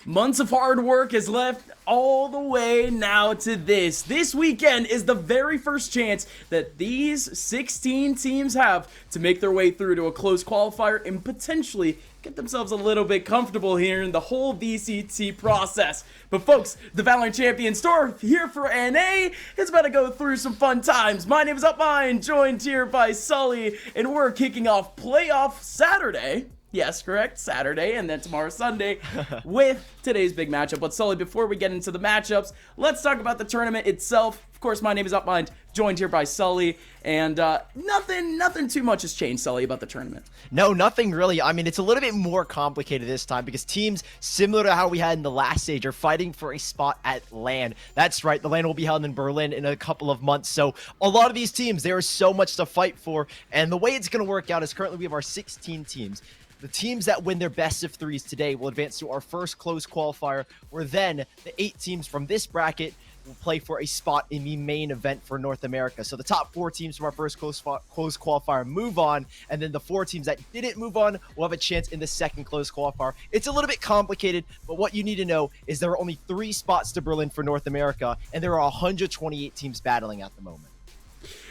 Months of hard work has left all the way now to this. This weekend is the very first chance that these 16 teams have to make their way through to a close qualifier and potentially get themselves a little bit comfortable here in the whole VCT process. But folks, the VALORANT Champions Tour here for NA is about to go through some fun times. My name is Upmind, joined here by Sully, and we're kicking off playoff Saturday. Yes, correct, Saturday, and then tomorrow Sunday with today's big matchup. But Sully, before we get into the matchups, let's talk about the tournament itself. Of course, my name is Upmind, joined here by Sully, and nothing too much has changed, Sully, about the tournament. No, nothing really. I mean, it's a little bit more complicated this time because teams, similar to how we had in the last stage, are fighting for a spot at LAN. That's right, the LAN will be held in Berlin in a couple of months, so a lot of these teams, there is so much to fight for, and the way it's going to work out is currently we have our 16 teams. The teams that win their best of threes today will advance to our first close qualifier, where then the 8 teams from this bracket will play for a spot in the main event for North America. So the top 4 teams from our first close qualifier move on, and then the 4 teams that didn't move on will have a chance in the second close qualifier. It's a little bit complicated, but what you need to know is there are only 3 spots to Berlin for North America, and there are 128 teams battling at the moment.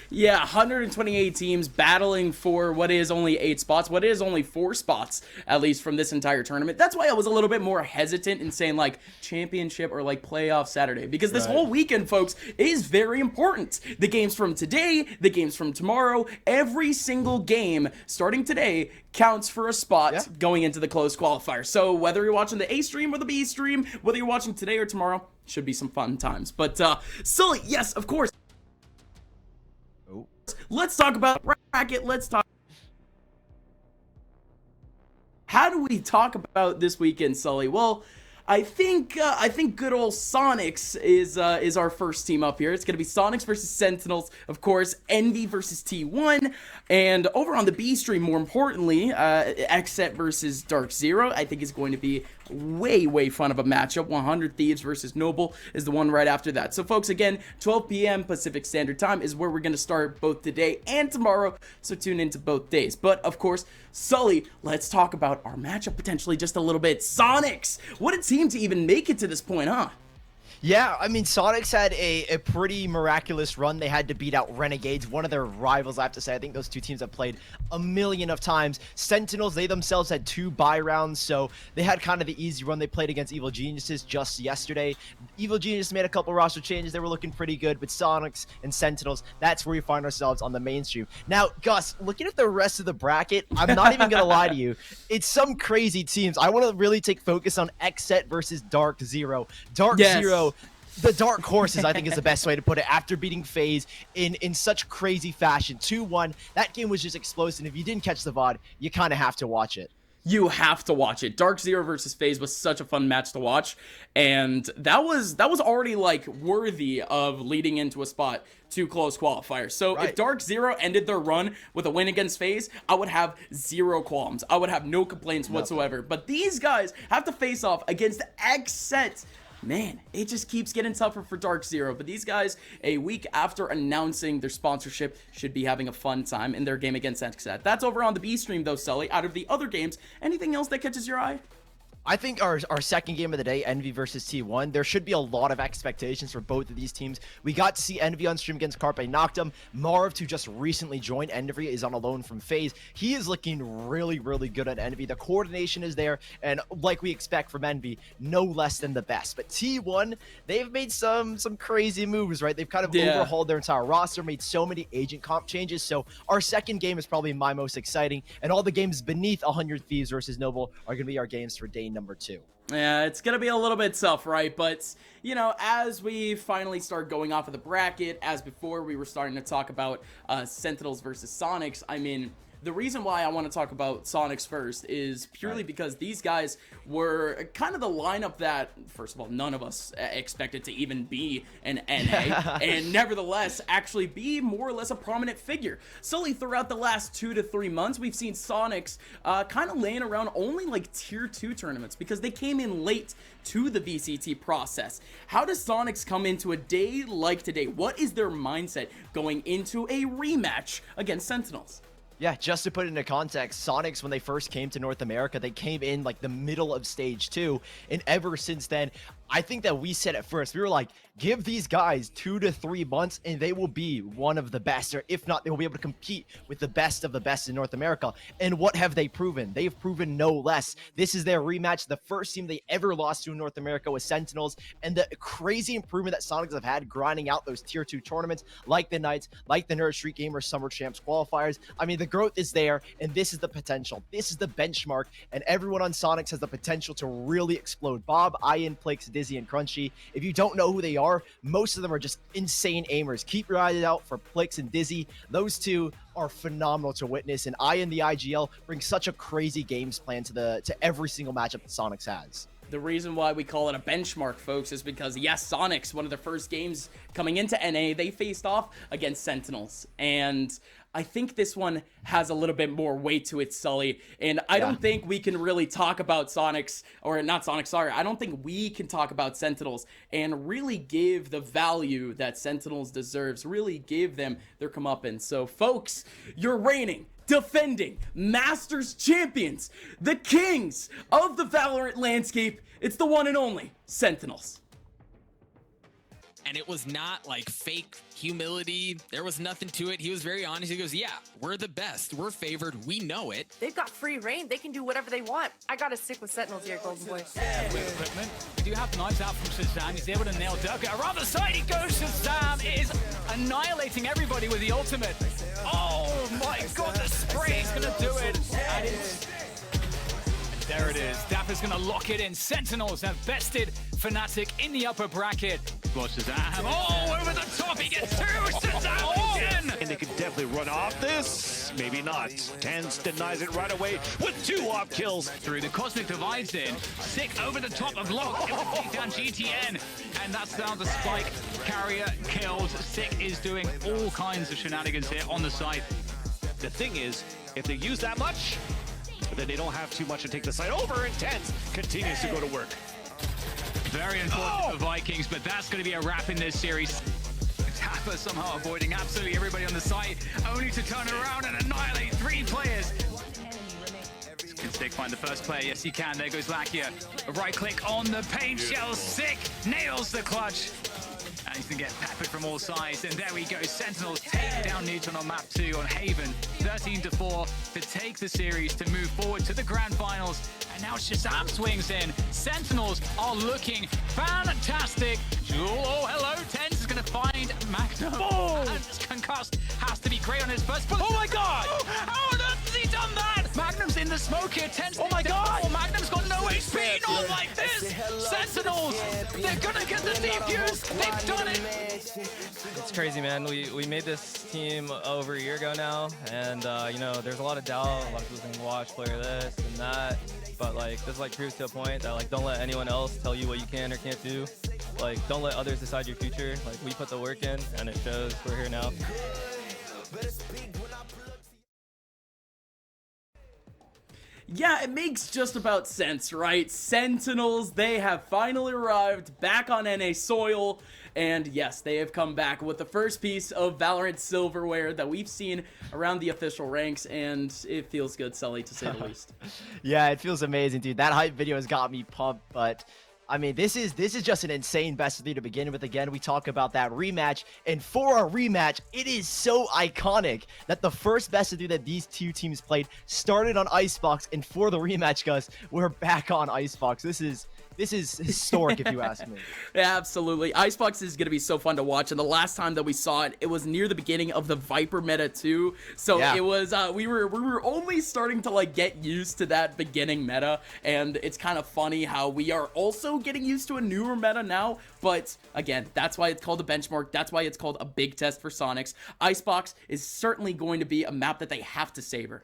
Yeah, 128 teams battling for what is only 8 spots, what is only 4 spots, at least from this entire tournament. That's why I was a little bit more hesitant in saying, like, championship or, like, playoff Saturday. Because this whole weekend, folks, is very important. The games from today, the games from tomorrow, every single game starting today counts for a spot going into the close qualifier. So whether you're watching the A stream or the B stream, whether you're watching today or tomorrow, should be some fun times. But, Sully, yes, of course. Let's talk about bracket. Let's talk. How do we talk about this weekend, Sully? Well, I think good old Soniqs is our first team up here. It's gonna be Soniqs versus Sentinels, of course, Envy versus T1, and over on the B stream, more importantly, Xset versus Dark Zero. I think is going to be way fun of a matchup. 100 Thieves versus Noble is the one right after that. So folks, again, 12 p.m. Pacific Standard Time is where we're going to start both today and tomorrow, so tune into both days. But of course, Sully, let's talk about our matchup potentially just a little bit. Soniqs, what a team to even make it to this point, huh? Yeah, I mean, Soniqs had a pretty miraculous run. They had to beat out Renegades, one of their rivals, I have to say. I think those two teams have played a million of times. Sentinels, they themselves had 2 bye rounds, so they had kind of the easy run. They played against Evil Geniuses just yesterday. Evil Geniuses made a couple roster changes. They were looking pretty good, but Soniqs and Sentinels, that's where we find ourselves on the mainstream. Now, Gus, looking at the rest of the bracket, I'm not even going to lie to you. It's some crazy teams. I want to really take focus on Xset versus Dark Zero. Dark Zero, the dark horses, I think is the best way to put it, after beating FaZe in such crazy fashion. 2-1, that game was just explosive. If you didn't catch the VOD, you kind of have to watch it. You have to watch it. Dark Zero versus FaZe was such a fun match to watch, and that was already like worthy of leading into a spot to close qualifiers. So if Dark Zero ended their run with a win against FaZe, I would have 0 qualms. I would have no complaints whatsoever. But these guys have to face off against Xset. Man, it just keeps getting tougher for Dark Zero, but these guys, a week after announcing their sponsorship, should be having a fun time in their game against Xset. That's over on the B stream, though, Sully. Out of the other games, anything else that catches your eye? I think our second game of the day, Envy versus T1, there should be a lot of expectations for both of these teams. We got to see Envy on stream against Carpe Noctem. Marv, who just recently joined Envy, is on a loan from FaZe. He is looking really good at Envy. The coordination is there, and like we expect from Envy, no less than the best. But T1, they've made some crazy moves, right? They've kind of overhauled their entire roster, made so many agent comp changes. So our second game is probably my most exciting, and all the games beneath 100 Thieves versus Noble are going to be our games for day number 2. Yeah, it's gonna be a little bit tough, right? But, you know, as we finally start going off of the bracket, as before we were starting to talk about Sentinels versus Soniqs, I mean, the reason why I want to talk about Soniqs first is purely because these guys were kind of the lineup that, first of all, none of us expected to even be an NA, and nevertheless actually be more or less a prominent figure. Sully, throughout the last 2 to 3 months, we've seen Soniqs kind of laying around only like tier 2 tournaments because they came in late to the VCT process. How does Soniqs come into a day like today? What is their mindset going into a rematch against Sentinels? Yeah, just to put it into context, Soniqs, when they first came to North America, they came in like the middle of stage 2. And ever since then, I think that we said at first, we were like, give these guys 2 to 3 months and they will be one of the best, or if not, they will be able to compete with the best of the best in North America. And what have they proven? They've proven no less. This is their rematch. The first team they ever lost to in North America was Sentinels, and the crazy improvement that Soniqs have had grinding out those tier 2 tournaments, like the Knights, like the Nerd Street Gamer Summer Champs qualifiers. I mean, the growth is there, and this is the potential. This is the benchmark, and everyone on Soniqs has the potential to really explode. Bob, Ian, Plix, Dizzy, and Crunchy. If you don't know who they are, most of them are just insane aimers. Keep your eyes out for Plix and Dizzy. Those two are phenomenal to witness, and Ian, the IGL, brings such a crazy games plan to every single matchup that Soniqs has. The reason why we call it a benchmark, folks, is because, yes, Soniqs, one of their first games coming into NA, they faced off against Sentinels. And I think this one has a little bit more weight to it, Sully. And I don't think we can really talk about Soniqs, or not Soniqs, sorry. I don't think we can talk about Sentinels and really give the value that Sentinels deserves, really give them their comeuppance. So, folks, you're reigning, defending Masters champions, the kings of the Valorant landscape. It's the one and only Sentinels. And it was not like fake humility. There was nothing to it. He was very honest. He goes, yeah, we're the best. We're favored. We know it. They've got free reign. They can do whatever they want. I gotta stick with Sentinels here, Golden Boy. Equipment. We do have knives out from Shazam. He's able to nail Durka. Around the side he goes. Shazam is annihilating everybody with the ultimate. Oh my god, the spray is gonna do it. And there it is. Dapper's gonna lock it in. Sentinels have bested Fnatic in the upper bracket. Watch Shazam. Oh, over the top. He gets two. Shazam again. And they could definitely run off this. Maybe not. Tens denies it right away with 2 op kills. Through the Cosmic Divides in. Sick over the top of Lock. Able to take down GTN. And that's down the Spike. Carrier killed. Sick is doing all kinds of shenanigans here on the side. The thing is, if they use that much, then they don't have too much to take the side over, and Tens continues to go to work. Very unfortunate for Vikings, but that's going to be a wrap in this series. Tapper somehow avoiding absolutely everybody on the site, only to turn around and annihilate 3 players. Can Sick find the first player? Yes, he can. There goes Lakia. A right click on the paint shell. Sick nails the clutch. And he's going to get peppered from all sides. And there we go. Sentinels take down Newton on map 2 on Haven. 13-4 to take the series to move forward to the grand finals. And now Shazam swings in. Sentinels are looking fantastic. Oh, hello. Tens is going to find Magnum. Oh! And concussed. Has to be great on his first bullet. Oh my god! Oh, how on earth has he done that? Magnum's in the smoke here. Tens. Oh my god! Oh, Magnum's got no HP. Not like this. Sentinels. They're going to get the defuse. They've done it. It's crazy, man. We made this team over a year ago now, and you know, there's a lot of doubt. A lot of people think, watch player this and that, but like this like proves to a point that like don't let anyone else tell you what you can or can't do. Like don't let others decide your future. Like we put the work in, and it shows. We're here now. Yeah, it makes just about sense, right? Sentinels, they have finally arrived back on NA soil, and yes, they have come back with the first piece of Valorant silverware that we've seen around the official ranks, and it feels good, Sully, to say the least. Yeah, it feels amazing, dude. That hype video has got me pumped, but I mean, this is just an insane best of 3 to begin with. Again, we talk about that rematch, and for a rematch, it is so iconic that the first best of 3 that these 2 teams played started on Icebox, and for the rematch, Gus, we're back on Icebox. This is historic, if you ask me. Yeah, absolutely. Icebox is going to be so fun to watch, and the last time that we saw it, it was near the beginning of the Viper meta too. So yeah. It was we were only starting to like get used to that beginning meta, and it's kind of funny how we are also getting used to a newer meta now. But again, that's why it's called a benchmark. That's why it's called a big test for Soniqs. Icebox is certainly going to be a map that they have to savor.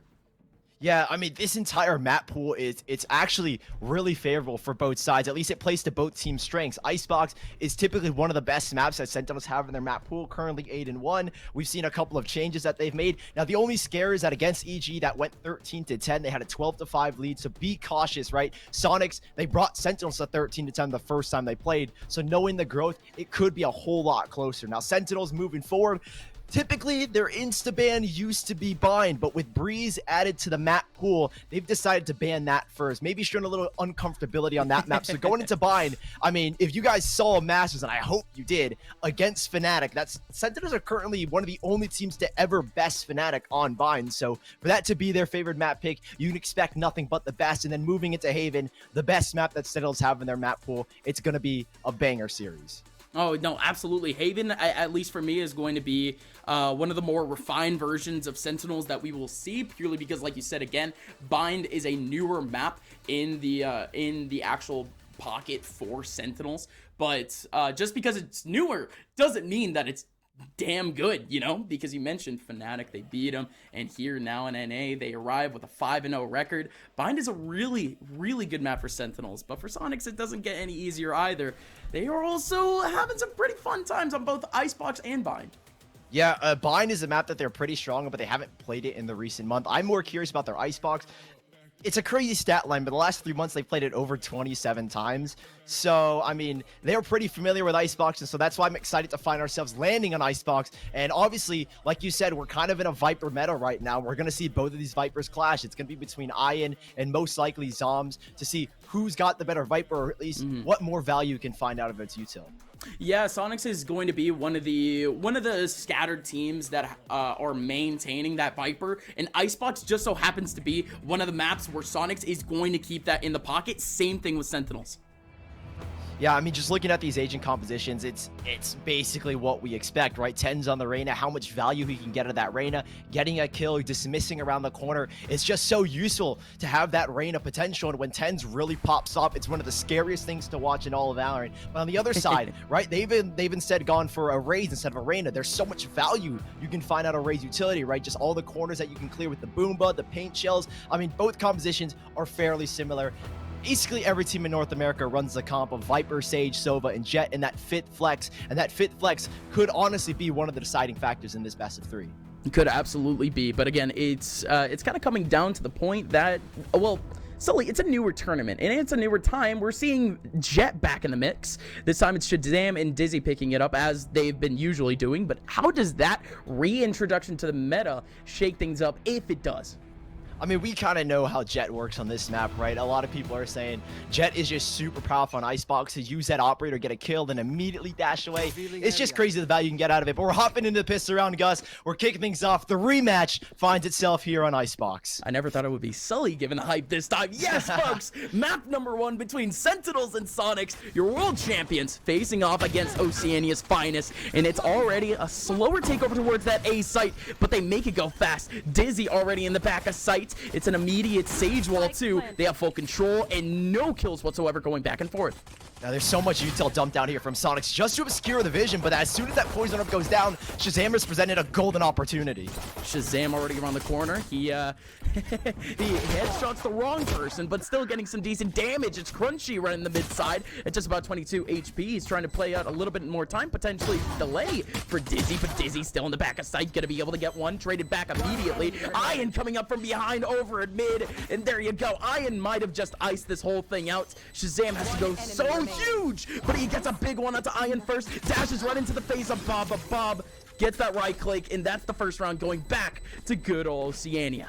Yeah, I mean, this entire map pool it's actually really favorable for both sides. At least it plays to both teams' strengths. Icebox is typically one of the best maps that Sentinels have in their map pool, currently 8-1. We've seen a couple of changes that they've made. Now, the only scare is that against EG, that went 13-10. They had a 12-5 lead, so be cautious, right? Soniqs, they brought Sentinels to 13-10 the first time they played, so knowing the growth, it could be a whole lot closer. Now, Sentinels moving forward, Typically, their insta-ban used to be Bind, but with Breeze added to the map pool, they've decided to ban that first. Maybe showing a little uncomfortability on that map. So going into Bind, I mean, if you guys saw Masters, and I hope you did, against Fnatic, Sentinels are currently one of the only teams to ever best Fnatic on Bind. So for that to be their favorite map pick, you can expect nothing but the best. And then moving into Haven, the best map that Sentinels have in their map pool, it's going to be a banger series. Oh, no, absolutely. Haven, at least for me, is going to be one of the more refined versions of Sentinels that we will see, purely because, like you said, again, Bind is a newer map in the actual pocket for Sentinels. But just because it's newer doesn't mean that it's damn good, you know, because you mentioned Fnatic, they beat them, and here now in NA they arrive with a 5-0 record. Bind is a really good map for Sentinels, but for Soniqs it doesn't get any easier either. They are also having some pretty fun times on both Icebox and Bind. Yeah, Bind is a map that they're pretty strong on, but they haven't played it in the recent month. I'm more curious about their Icebox. It's a crazy stat line, but the last 3 months they've played it over 27 times. So, I mean, they're pretty familiar with Icebox, and so that's why I'm excited to find ourselves landing on Icebox. And obviously, like you said, we're kind of in a Viper meta right now. We're going to see both of these Vipers clash. It's going to be between Ian and most likely Zoms to see who's got the better Viper, or at least what more value you can find out of its util. Yeah, Soniqs is going to be one of the scattered teams that are maintaining that Viper, and Icebox just so happens to be one of the maps where Soniqs is going to keep that in the pocket. Same thing with Sentinels. Yeah, I mean, just looking at these agent compositions, it's basically what we expect, right? 10's on the Reyna, how much value he can get out of that Reyna, getting a kill, dismissing around the corner. It's just so useful to have that Reyna potential, and when 10's really pops up, it's one of the scariest things to watch in all of Valorant. But on the other side, right, they've instead gone for a Raze instead of a Reyna. There's so much value you can find out of Raze utility, right? Just all the corners that you can clear with the Boomba, the paint shells. I mean, both compositions are fairly similar. Basically, every team in North America runs the comp of Viper, Sage, Sova, and Jett, and that fit flex. And that fit flex could honestly be one of the deciding factors in this best of 3. It could absolutely be, but again, it's kind of coming down to the point that, well, Sully, it's a newer tournament, and it's a newer time. We're seeing Jett back in the mix. This time it's Shazam and Dizzy picking it up, as they've been usually doing, but how does that reintroduction to the meta shake things up, if it does? I mean, we kind of know how Jett works on this map, right? A lot of people are saying Jett is just super powerful on Icebox to use that operator, get a kill, then immediately dash away. It's just crazy the value you can get out of it. But we're hopping into the pistol round, Gus. We're kicking things off. The rematch finds itself here on Icebox. I never thought it would be Sully giving the hype this time. Yes, folks! Map number 1 between Sentinels and Soniqs, your world champions, facing off against Oceania's finest. And it's already a slower takeover towards that A site, but they make it go fast. Dizzy already in the back of sight. It's an immediate Sage wall too. They have full control and no kills whatsoever going back and forth. Now, there's so much util dumped down here from Soniqs just to obscure the vision, but as soon as that poison orb goes down, Shazam has presented a golden opportunity. Shazam already around the corner. He headshots the wrong person, but still getting some decent damage. It's Crunchy running the mid side at just about 22 HP. He's trying to play out a little bit more time, potentially delay for Dizzy, but Dizzy still in the back of sight, gonna be able to get one, traded back immediately. Ian coming up from behind over at mid, and there you go. Ian might have just iced this whole thing out. Shazam has to go so huge, but he gets a big one onto Ian first, dashes right into the face of Bob, but Bob gets that right click, and that's the first round going back to good old Oceania.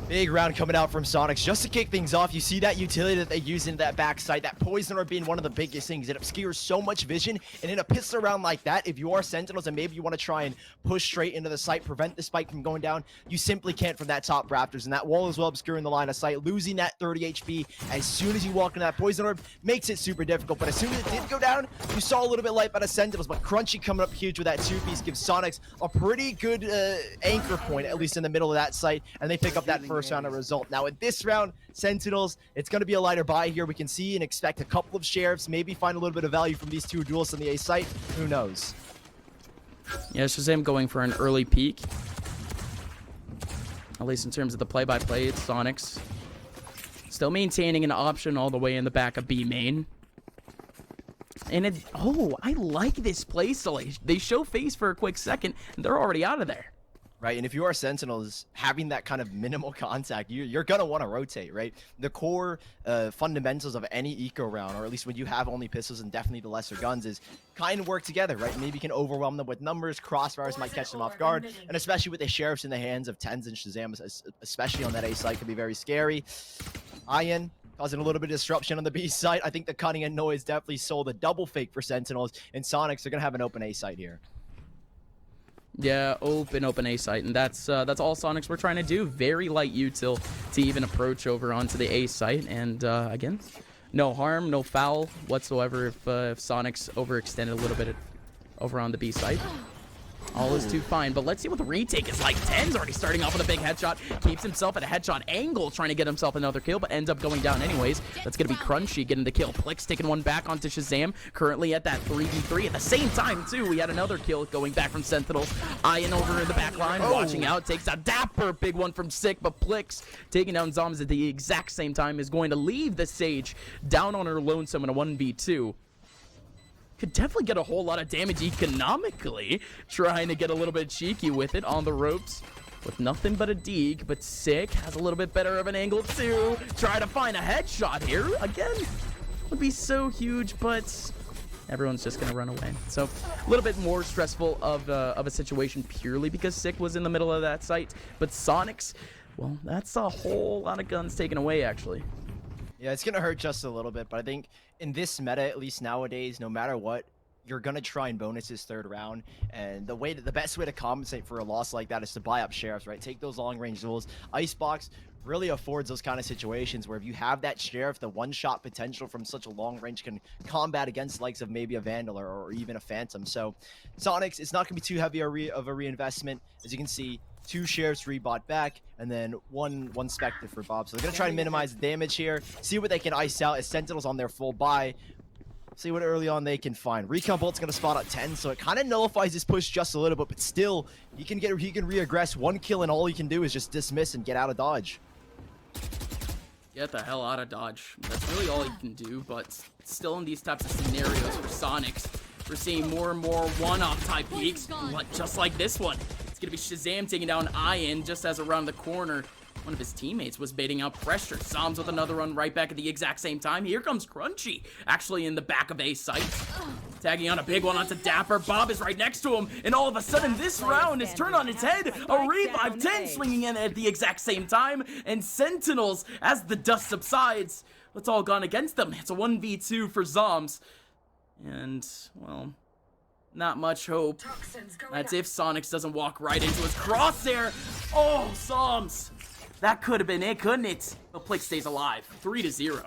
Big round coming out from Soniqs. Just to kick things off, you see that utility that they use into that backside, that poison orb being one of the biggest things. It obscures so much vision, and in a pistol round like that, if you are Sentinels and maybe you want to try and push straight into the site, prevent the spike from going down, you simply can't from that top rafters, and that wall is well obscuring the line of sight, losing that 30 HP as soon as you walk into that poison orb makes it super difficult. But as soon as it did go down, you saw a little bit light by the Sentinels, but Crunchy coming up huge with that 2-piece gives Soniqs a pretty good anchor point, at least in the middle of that site, and they pick up that first round of result. Now in this round, Sentinels, it's going to be a lighter buy here. We can see and expect a couple of sheriffs, maybe find a little bit of value from these two duelists on the A site. Who knows? Yeah, Shazam going for an early peek. At least in terms of the play-by-play, it's Soniqs. Still maintaining an option all the way in the back of B main. And it, oh, I like this play, Sully. They show face for a quick second, and they're already out of there. right? And if you are Sentinels, having that kind of minimal contact, you're gonna want to rotate, right? The core fundamentals of any eco round, or at least when you have only pistols and definitely the lesser guns, is kind of work together, right? Maybe you can overwhelm them with numbers, crossfires might catch them off guard, and especially with the sheriffs in the hands of Tens and Shazam, especially on that A site, can be very scary. Ian causing a little bit of disruption on the B site. I think the cutting and noise definitely sold a double fake for Sentinels, and Soniqs are gonna have an open A site here. Yeah, open A site, and that's all Soniqs were trying to do. Very light util to even approach over onto the A site, and again, no harm, no foul whatsoever if Soniqs overextended a little bit over on the B site. All is too fine, but let's see what the retake is like. Ten's already starting off with a big headshot, keeps himself at a headshot angle, trying to get himself another kill, but ends up going down anyways. That's going to be Crunchy getting the kill. Plix taking one back onto Shazam, currently at that 3v3. At the same time, too, we had another kill going back from Sentinels. Ian over in the back line, watching out, takes a dapper big one from Sick, but Plix taking down Zombs at the exact same time is going to leave the Sage down on her lonesome in a 1v2. Could definitely get a whole lot of damage economically, trying to get a little bit cheeky with it on the ropes with nothing but a Deeg, but Sick has a little bit better of an angle too. Try to find a headshot here. Again, would be so huge, but everyone's just gonna run away. So a little bit more stressful of a situation purely because Sick was in the middle of that site, but Soniqs, well, that's a whole lot of guns taken away actually. Yeah, it's going to hurt just a little bit, but I think in this meta, at least nowadays, no matter what, you're going to try and bonus his third round, and the best way to compensate for a loss like that is to buy up sheriffs, right? Take those long-range duels. Icebox really affords those kind of situations where if you have that sheriff, the one-shot potential from such a long range can combat against the likes of maybe a Vandal or even a Phantom. So Soniqs, it's not going to be too heavy of a reinvestment. As you can see, 2 sheriffs rebought back, and then one Spectre for Bob. So they're going to try and minimize the damage here, see what they can ice out as Sentinels on their full buy. See what early on they can find. Recon Bolt's going to spot at 10, so it kind of nullifies his push just a little bit, but still, he can re-aggress. 1 kill, and all he can do is just dismiss and get out of dodge. Get the hell out of dodge. That's really all he can do, but still in these types of scenarios for Soniqs, we're seeing more and more one-off type peaks, just like this one. It's going to be Shazam taking down Ian just as around the corner. One of his teammates was baiting out pressure. Zombs with another run right back at the exact same time. Here comes Crunchy, actually in the back of A site. Tagging on a big one onto Dapper. Bob is right next to him, and all of a sudden this round is turned on its head. A revive 10 swinging in at the exact same time, and Sentinels, as the dust subsides, it's all gone against them. It's a 1v2 for Zombs, and, well, not much hope. That's if Soniqs doesn't walk right into his crosshair. Oh, Zombs. That could have been it, couldn't it? But Plix stays alive. 3-0.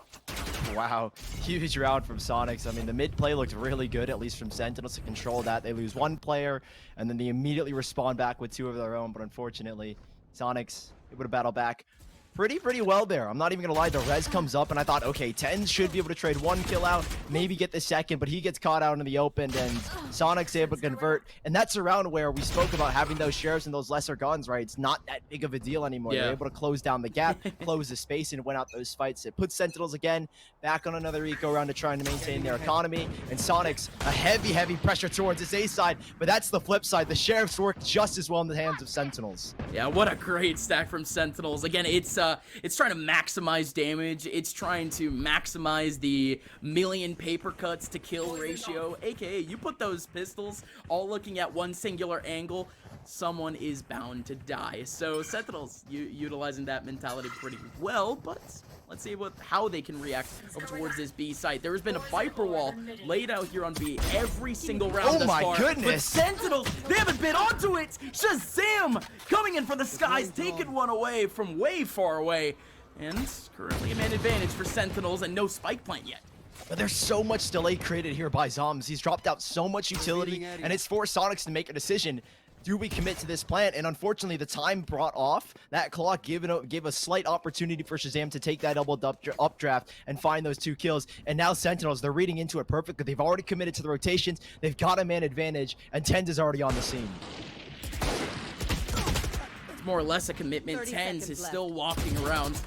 Wow, huge round from Soniqs. I mean, the mid play looked really good, at least from Sentinels to control that. They lose 1 player, and then they immediately respond back with 2 of their own. But unfortunately, Soniqs able to battle back pretty well there. I'm not even gonna lie, the res comes up, and I thought, okay, 10 should be able to trade 1 kill out, maybe get the second, but he gets caught out in the open, and Soniqs able to convert. And that's a round where we spoke about having those sheriffs and those lesser guns, right? It's not that big of a deal anymore. Yeah. They're able to close down the gap, close the space, and win out those fights. It puts Sentinels again back on another eco round to trying to maintain their economy, and Soniqs a heavy pressure towards his A side, but that's the flip side. The sheriffs work just as well in the hands of Sentinels. Yeah, what a great stack from Sentinels. Again, it's trying to maximize damage. It's trying to maximize the million paper cuts to kill ratio, aka you put those pistols all looking at one singular angle, someone is bound to die. So Sentinels utilizing that mentality pretty well, but let's see how they can react over towards this B site. There has been a Viper wall laid out here on B every single round thus far. Oh my goodness! But Sentinels, they haven't been onto it! Shazam! Coming in for the skies, taking one away from way far away. And currently a man advantage for Sentinels and no spike plant yet. But there's so much delay created here by Zombs. He's dropped out so much utility, and it's for Soniqs to make a decision. Do we commit to this plant? And unfortunately, the time brought off. That clock gave a slight opportunity for Shazam to take that double updraft and find those 2 kills. And now Sentinels, they're reading into it perfectly. They've already committed to the rotations. They've got a man advantage, and Tens is already on the scene. It's more or less a commitment. Tens is still walking around.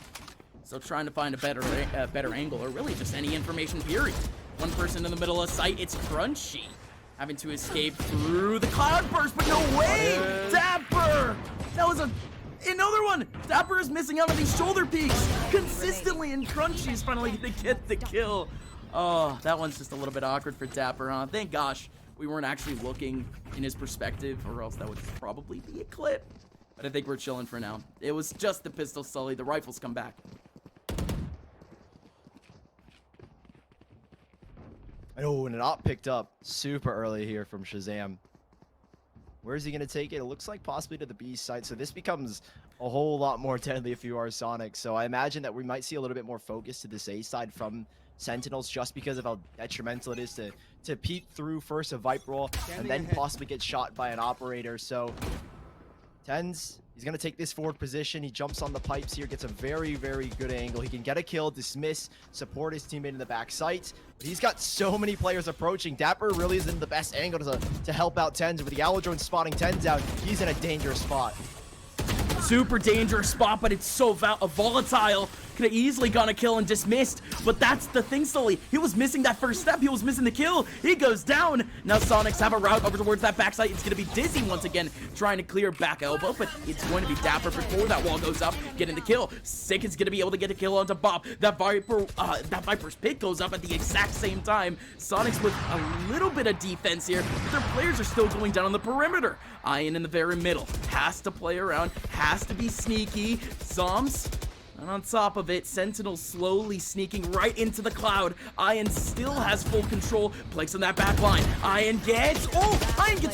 So trying to find a better angle, or really just any information period. One person in the middle of sight, it's Crunchy. Having to escape through the cloud burst, but no way! Dapper! That was another one. Dapper is missing out on these shoulder peeks consistently, and Crunchy's finally gonna get the kill. Oh, that one's just a little bit awkward for Dapper, huh? Thank gosh we weren't actually looking in his perspective, or else that would probably be a clip. But I think we're chilling for now. It was just the pistol, Sully. The rifles come back. Oh, and an op picked up super early here from Shazam. Where is he going to take it? It looks like possibly to the B side. So this becomes a whole lot more deadly if you are Sonic. So I imagine that we might see a little bit more focus to this A side from Sentinels, just because of how detrimental it is to peek through first a Viper wall and then possibly get shot by an operator. So Tens, he's going to take this forward position. He jumps on the pipes here, gets a very, very good angle. He can get a kill, dismiss, support his teammate in the back sight. But he's got so many players approaching. Dapper really is in the best angle to help out Tens. With the Yellow Drone spotting Tens out, he's in a dangerous spot. Super dangerous spot, but it's so volatile. Could have easily gone a kill and dismissed, but that's the thing, Sully. He was missing that first step. He was missing the kill. He goes down. Now Sonics have a route over towards that backside. It's going to be Dizzy once again, trying to clear back elbow, but it's going to be Dapper before that wall goes up, getting the kill. Sick is going to be able to get a kill onto Bob. That Viper's pick goes up at the exact same time. Sonics with a little bit of defense here, but their players are still going down on the perimeter. Ian in the very middle. Has to play around, has to be sneaky. Zoms. And on top of it, Sentinels slowly sneaking right into the cloud. Ian still has full control. Plex on that back line. Ian gets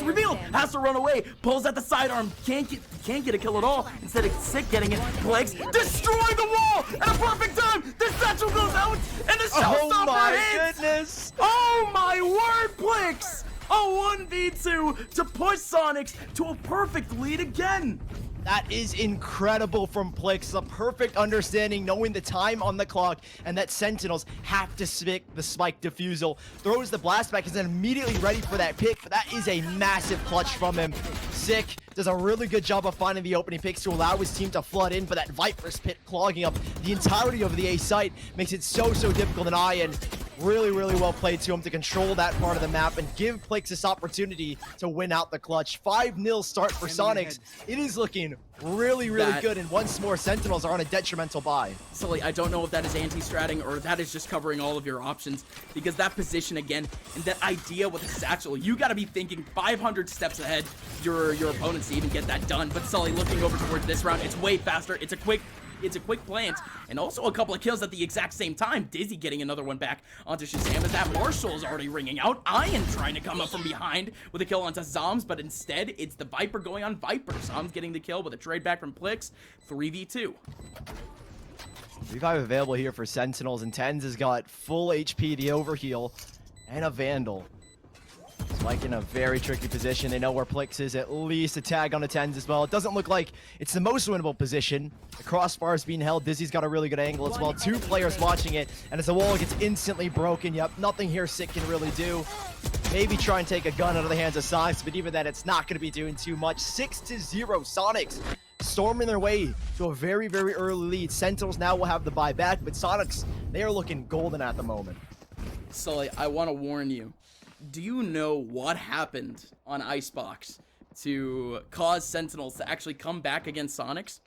revealed. Has to run away. Pulls at the sidearm. Can't get a kill at all. Instead of Sick getting it. Plex destroy the wall at a perfect time. The satchel goes out and the showstopper hits. Goodness. Oh my word, Plex. A 1v2 to push Sonics to a perfect lead again. That is incredible from Plix. A perfect understanding, knowing the time on the clock, and that Sentinels have to stick the spike defusal. Throws the blast back, is then immediately ready for that pick, but that is a massive clutch from him. Sick does a really good job of finding the opening picks to allow his team to flood in, but that Viper's pit clogging up the entirety of the A site makes it so difficult. And Ian, really well played to him to control that part of the map and give Plix this opportunity to win out the clutch. 5-0 start for Sonics. It is looking really good, and once more Sentinels are on a detrimental buy. Sully, I don't know if that is anti-stratting or that is just covering all of your options, because that position again and that idea with the satchel, you got to be thinking 500 steps ahead your opponents to even get that done. But Sully looking over towards this round, it's way faster. It's a quick plant, and also a couple of kills at the exact same time. Dizzy getting another one back onto Shazam as that Marshall is already ringing out. Ian trying to come up from behind with a kill onto Zoms, but instead it's the Viper going on Viper. Zoms getting the kill with a trade back from Plix. 3v2. Revive available here for Sentinels, and Tens has got full HP, the overheal, and a Vandal. Spike in a very tricky position. They know where Plix is. At least a tag on the Tens as well. It doesn't look like it's the most winnable position. The crossbar is being held. Dizzy's got a really good angle as well. 2 players watching it, and as the wall gets instantly broken, yep, nothing here Sick can really do. Maybe try and take a gun out of the hands of Sonics, but even then, it's not going to be doing too much. 6-0 Sonics storming their way to a very early lead. Sentinels now will have the buyback, but Sonics, they are looking golden at the moment. Sully, I want to warn you. Do you know what happened on Icebox to cause Sentinels to actually come back against Sonics?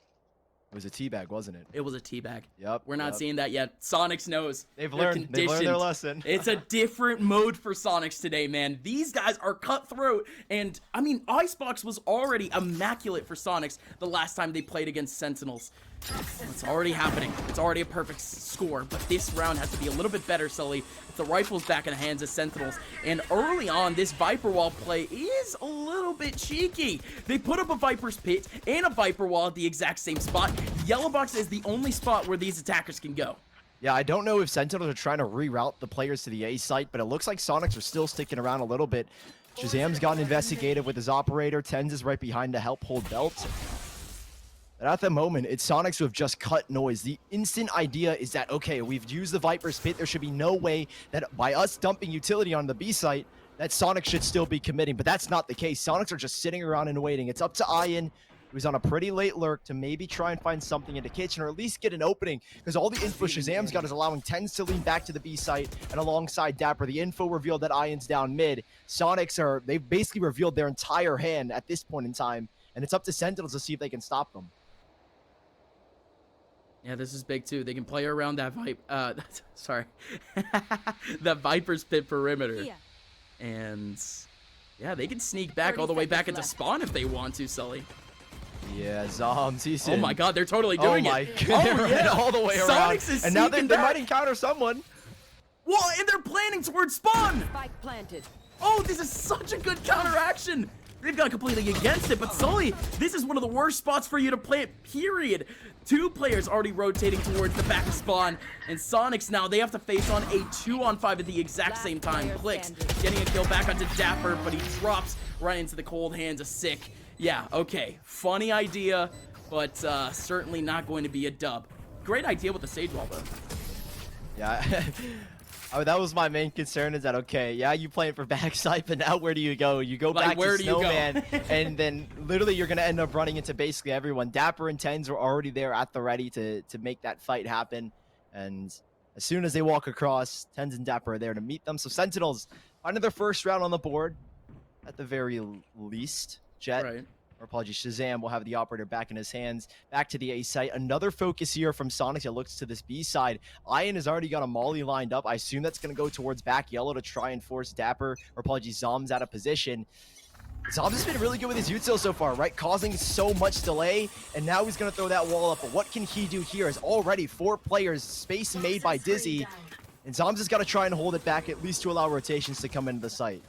It was a teabag, wasn't it? It was a teabag. Yep. We're not seeing that yet. Sonics knows. They've learned their lesson. It's a different mode for Sonics today, man. These guys are cutthroat. And, I mean, Icebox was already immaculate for Sonics the last time they played against Sentinels. It's already happening. It's already a perfect score. But this round has to be a little bit better, Sully. The rifle's back in the hands of Sentinels. And early on, this Viper wall play is a little bit cheeky. They put up a Viper's pit and a Viper wall at the exact same spot. Yellow box is the only spot where these attackers can go. Yeah, I don't know if Sentinels are trying to reroute the players to the A site, but it looks like Sonics are still sticking around a little bit. Shazam's gotten investigative with his operator. Tens is right behind to help hold belt. But at the moment, it's Sonics who have just cut noise. The instant idea is that, okay, we've used the Viper's pit. There should be no way that by us dumping utility on the B site, that Sonics should still be committing. But that's not the case. Sonics are just sitting around and waiting. It's up to Ian, who's on a pretty late lurk, to maybe try and find something in the kitchen or at least get an opening, because all the info Shazam's got is allowing Tens to lean back to the B site, and alongside Dapper, the info revealed that Ian's down mid. Sonics they've basically revealed their entire hand at this point in time, and it's up to Sentinels to see if they can stop them. Yeah, this is big too. They can play around that sorry, that Viper's pit perimeter, and yeah, they can sneak back all the way back into spawn if they want to, Sully. Yeah, Zoms, he's in. Oh my God, they're totally doing it. Oh my God, yeah. All the way around. Soniqs is and now they sneaking might back. encounter someone. Well, and they're planning towards spawn. Spike planted. Oh, this is such a good counteraction. They've got completely against it, but Sully, this is one of the worst spots for you to plant, period. 2 players already rotating towards the back spawn, and Soniqs now, they have to face on a 2-on-5 at the exact same time. Clicks, getting a kill back onto Dapper, but he drops right into the cold hands of Sick. Yeah, okay, funny idea, but certainly not going to be a dub. Great idea with the Sage Wall, though. Yeah. Oh, that was my main concern, is that, okay, yeah, you playing for backside, but now where do you go? You go Like, back where to do you go? Snowman, and then literally you're going to end up running into basically everyone. Dapper and Tens were already there at the ready to make that fight happen, and as soon as they walk across, Tens and Dapper are there to meet them. So Sentinels, finding their first round on the board, at the very least. Jet. Right. Or apologies, Shazam will have the operator back in his hands. Back to the A site. Another focus here from Soniqs. It looks to this B side. Ian has already got a molly lined up. I assume that's going to go towards back yellow to try and force Dapper, or apologies, Zoms out of position. Zoms has been really good with his util so far, right? Causing so much delay, and now he's going to throw that wall up. But what can he do here? Is already 4 players, space made by Dizzy, and Zoms has got to try and hold it back, at least to allow rotations to come into the site.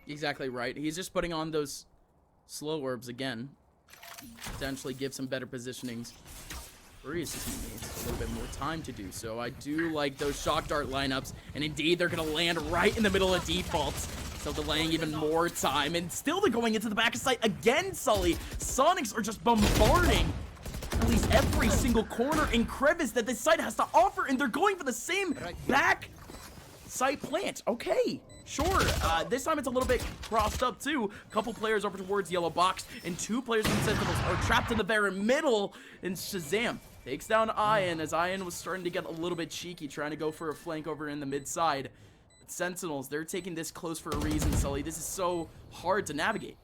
Exactly right. He's just putting on those slow orbs again. Potentially give some better positionings for his teammates. A little bit more time to do so. I do like those shock dart lineups. And indeed, they're going to land right in the middle of defaults. So delaying even more time. And still they're going into the back of sight again, Sully. Soniqs are just bombarding at least every single corner and crevice that this site has to offer. And they're going for the same back site plant. Okay. Sure, this time it's a little bit crossed up too. A couple players over towards yellow box, and 2 players from Sentinels are trapped in the very middle, and Shazam takes down Ian, as Ian was starting to get a little bit cheeky, trying to go for a flank over in the mid side. But Sentinels, they're taking this close for a reason, Sully. This is so hard to navigate.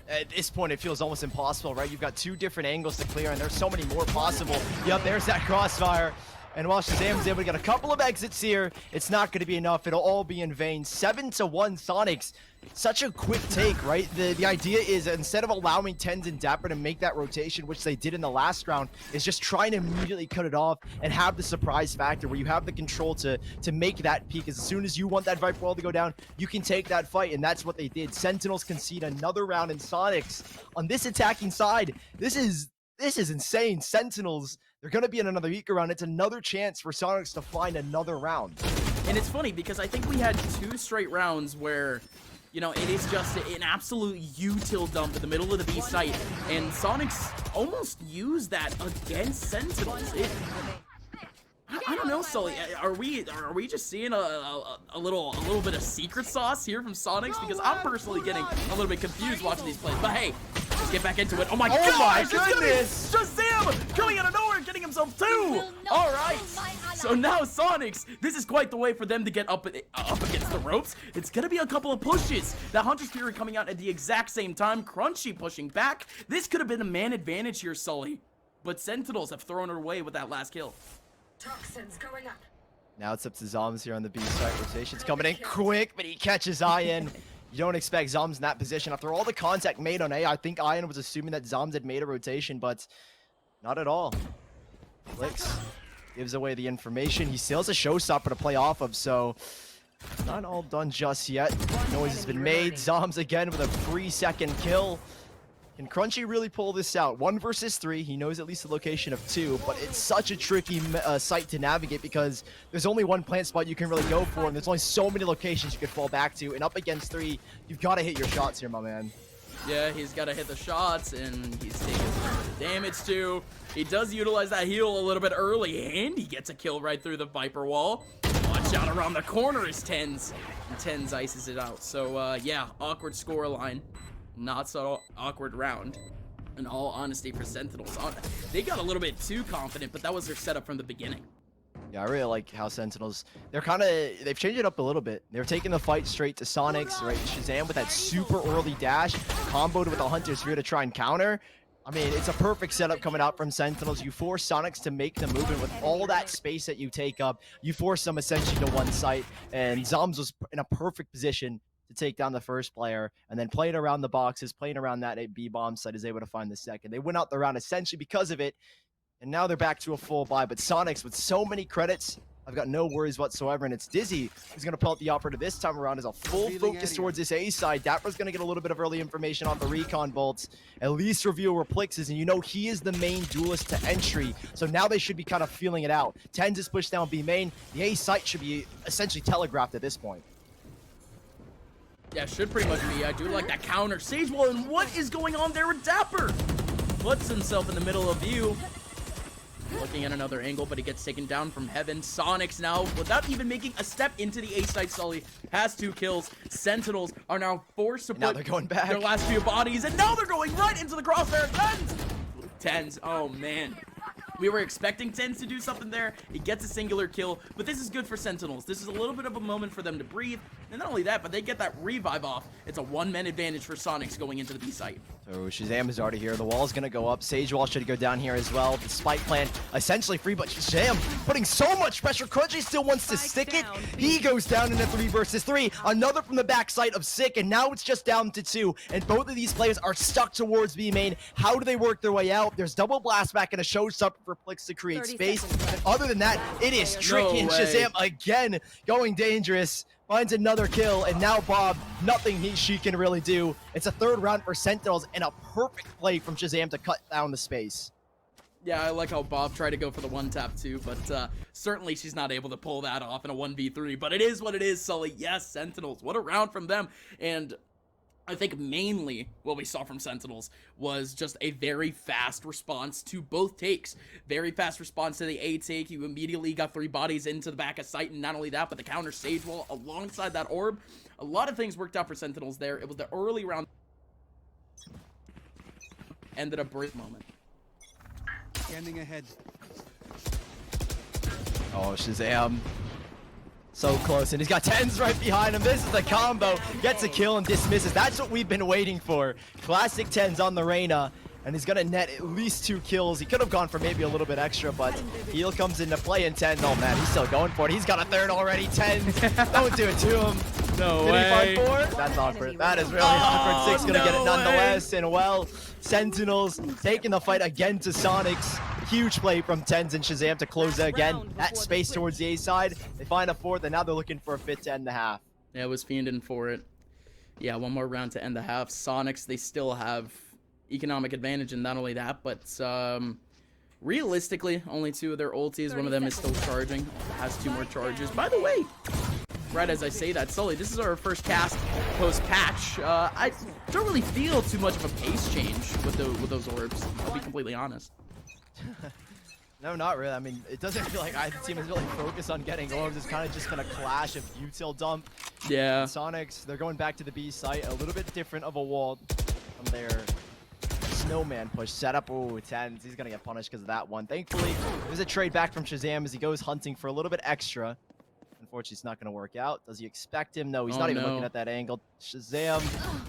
At this point, it feels almost impossible, right? You've got 2 different angles to clear, and there's so many more possible. Yep, there's that crossfire. And while Shazam's able to get a couple of exits here, it's not going to be enough. It'll all be in vain. 7-1 Soniqs. Such a quick take, right? The idea is, instead of allowing Tens and Dapper to make that rotation, which they did in the last round, is just trying to immediately cut it off and have the surprise factor where you have the control to make that peak. As soon as you want that Viper wall to go down, you can take that fight, and that's what they did. Sentinels concede another round, in Soniqs on this attacking side, this is insane. Sentinels, they're going to be in another eco round. It's another chance for Soniqs to find another round. And it's funny because I think we had 2 straight rounds where, you know, it is just an absolute util dump in the middle of the B site, and Soniqs almost used that against Sentinels. I don't know, Sully. Are we just seeing a little bit of secret sauce here from Soniqs? Because I'm personally getting a little bit confused watching these plays. But hey, let's get back into it. Oh my gosh, goodness! Shazam coming out of nowhere, getting himself 2. All right. So now Soniqs, this is quite the way for them to get up against the ropes. It's gonna be a couple of pushes. The Hunter's Fury coming out at the exact same time. Crunchy pushing back. This could have been a man advantage here, Sully. But Sentinels have thrown it away with that last kill. Toxins going up. Now it's up to Zoms here on the B side. Rotation's coming in quick, but he catches Ian. You don't expect Zoms in that position. After all the contact made on A, I think Ian was assuming that Zoms had made a rotation, but not at all. Flicks gives away the information. He still has a showstopper to play off of, so not all done just yet. Noise has been made. Zoms again with a 3-second kill. Can Crunchy really pull this out? 1 versus 3. He knows at least the location of 2, but it's such a tricky site to navigate because there's only 1 plant spot you can really go for, and there's only so many locations you can fall back to. And up against 3, you've got to hit your shots here, my man. Yeah, he's got to hit the shots, and he's taking damage too. He does utilize that heal a little bit early, and he gets a kill right through the Viper wall. Watch out around the corner is Tens, and Tens ices it out. So, yeah, awkward scoreline. Not so awkward round, in all honesty, for Sentinels. They got a little bit too confident, but that was their setup from the beginning. Yeah, I really like how Sentinels, they've changed it up a little bit. They're taking the fight straight to Soniqs, right? Shazam with that super early dash, comboed with the Hunter's Spear to try and counter. I mean, it's a perfect setup coming out from Sentinels. You force Soniqs to make the movement with all that space that you take up. You force them essentially to one site, and Zoms was in a perfect position to take down the first player, and then playing around the boxes, playing around that B-bomb site, is able to find the second. They went out the round essentially because of it, and now they're back to a full buy. But Soniqs, with so many credits, I've got no worries whatsoever, and it's Dizzy who's going to pull out the operator this time around as a full focus towards this A side. Dapper's going to get a little bit of early information on the recon bolts, at least reveal where Plix is, and you know he is the main duelist to entry, so now they should be kind of feeling it out. Tens is pushed down B main. The A site should be essentially telegraphed at this point. Yeah, should pretty much be. I do like that counter. Sagewall, and what is going on there with Dapper? Puts himself in the middle of view. Looking at another angle, but he gets taken down from heaven. Soniqs now, without even making a step into the A site, Sully has 2 kills. Sentinels are now forced to put they're going back. their last few bodies, and now they're going right into the crosshair. Tens, oh man. We were expecting Tens to do something there. He gets a singular kill, but this is good for Sentinels. This is a little bit of a moment for them to breathe, and not only that, but they get that revive off. It's a 1-man advantage for Soniqs going into the B site. So Shazam is already here. The wall is going to go up. Sagewall should go down here as well. The spike plan essentially free, but Shazam putting so much pressure. Crunchy still wants to stick it. He goes down in a 3 versus 3. Another from the backside of Sick, and now it's just down to 2. And both of these players are stuck towards B main. How do they work their way out? There's double blast back and a showstopper for Plix to create space. And other than that, it is tricky. And Shazam again going dangerous. Finds another kill, and now Bob, nothing she can really do. It's a 3rd round for Sentinels, and a perfect play from Shazam to cut down the space. Yeah, I like how Bob tried to go for the 1-tap too, but certainly she's not able to pull that off in a 1v3. But it is what it is, Sully. Yes, Sentinels. What a round from them. And I think mainly what we saw from Sentinels was just a very fast response to both takes. Very fast response to the A take. You immediately got 3 bodies into the back of sight, and not only that, but the counter stage wall alongside that orb. A lot of things worked out for Sentinels there. It was the early round. Ended a break moment. Standing ahead. Oh, Shazam. So close, and he's got Tens right behind him. This is the combo. Gets a kill and dismisses. That's what we've been waiting for. Classic Tens on the Reyna, and he's gonna net at least 2 kills. He could have gone for maybe a little bit extra, but heal comes into play, and Tens, oh man, he's still going for it. He's got a 3rd already. Tens, don't do it to him. No Did way. he find 4? That's awkward. That is really awkward. 6 gonna get it nonetheless, and well, Sentinels taking the fight again to Soniqs. Huge play from Tens and Shazam to close it again. That space towards the A side. They find a 4th, and now they're looking for a 5th to end the half. Yeah, I was fiending for it. Yeah, 1 more round to end the half. Soniqs, they still have economic advantage, and not only that, but realistically, only 2 of their ultis. One of them is still charging. Has 2 more charges. By the way, right as I say that, Sully, this is our first cast post-patch. I don't really feel too much of a pace change with those orbs. I'll be completely honest. No, not really. I mean, it doesn't feel like either team is really focused on getting orbs. It's kind of just been a clash of util dump. Yeah. Soniqs, they're going back to the B site. A little bit different of a wall from their snowman push setup. Oh, Tens. He's going to get punished because of that one. Thankfully, there's a trade back from Shazam as he goes hunting for a little bit extra. Unfortunately, it's not going to work out. Does he expect him? No, he's not even looking at that angle. Shazam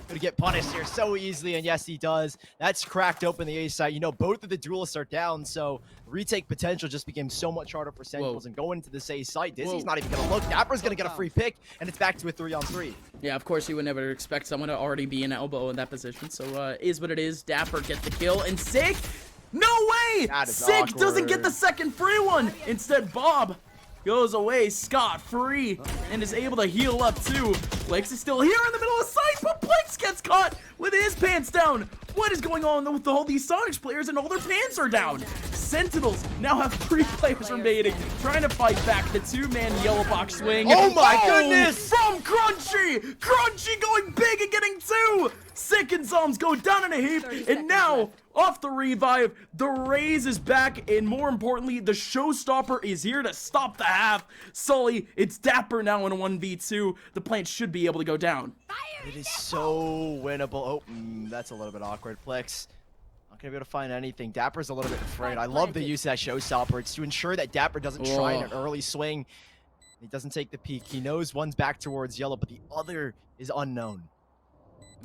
going to get punished here so easily, and yes, he does. That's cracked open the A side. You know, both of the duelists are down, so retake potential just became so much harder for Sentinels. And going into this A side, Dizzy's not even going to look. Dapper's going to get a free pick, and it's back to a 3-on-3. Yeah, of course, you would never expect someone to already be an elbow in that position, so is what it is. Dapper gets the kill, and Sick, no way! Sick doesn't get the second free one. Instead, Bob goes away scot-free and is able to heal up too. Plix is still here in the middle of the site, but Plix gets caught with his pants down. What is going on with all these Soniqs players and all their pants are down? Sentinels now have 3 players remaining, trying to fight back the 2-man yellow box swing. Oh my goodness! From Crunchy! Crunchy going big and getting 2! Sick and Zoms go down in a heap, and now, off the revive, the Raze is back, and more importantly, the showstopper is here to stop the half. Sully, it's Dapper now in a 1v2. The plant should be able to go down. It is so winnable. Oh, that's a little bit awkward. Plex Not gonna be able to find anything. Dapper's a little bit afraid. I love the use of that showstopper. It's to ensure that Dapper doesn't try an early swing. He doesn't take the peek. He knows one's back towards yellow, but the other is unknown.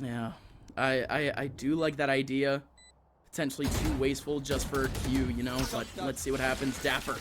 Yeah, I do like that idea. Potentially too wasteful just for Q, you know, but let's see what happens. Dapper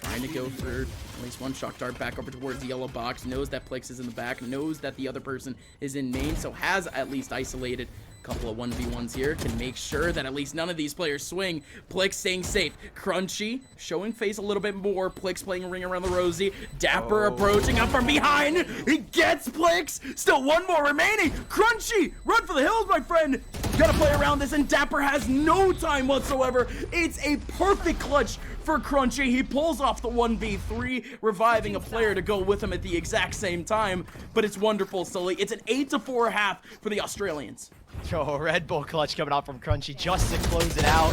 trying to go for at least one shock dart back over towards the yellow box. Knows that Plix is in the back. Knows that the other person is in main, so has at least isolated a couple of 1v1s here. Can make sure that at least none of these players swing. Plix staying safe. Crunchy showing face a little bit more. Plix playing a ring around the rosy. Dapper approaching up from behind. He gets Plix. Still one more remaining. Crunchy, run for the hills, my friend. Gotta play around this, and Dapper has no time whatsoever. It's a perfect clutch for Crunchy. He pulls off the 1v3, reviving a player to go with him at the exact same time. But it's wonderful, Sully. It's an 8-4 half for the Australians. Oh, Red Bull clutch coming out from Crunchy just to close it out.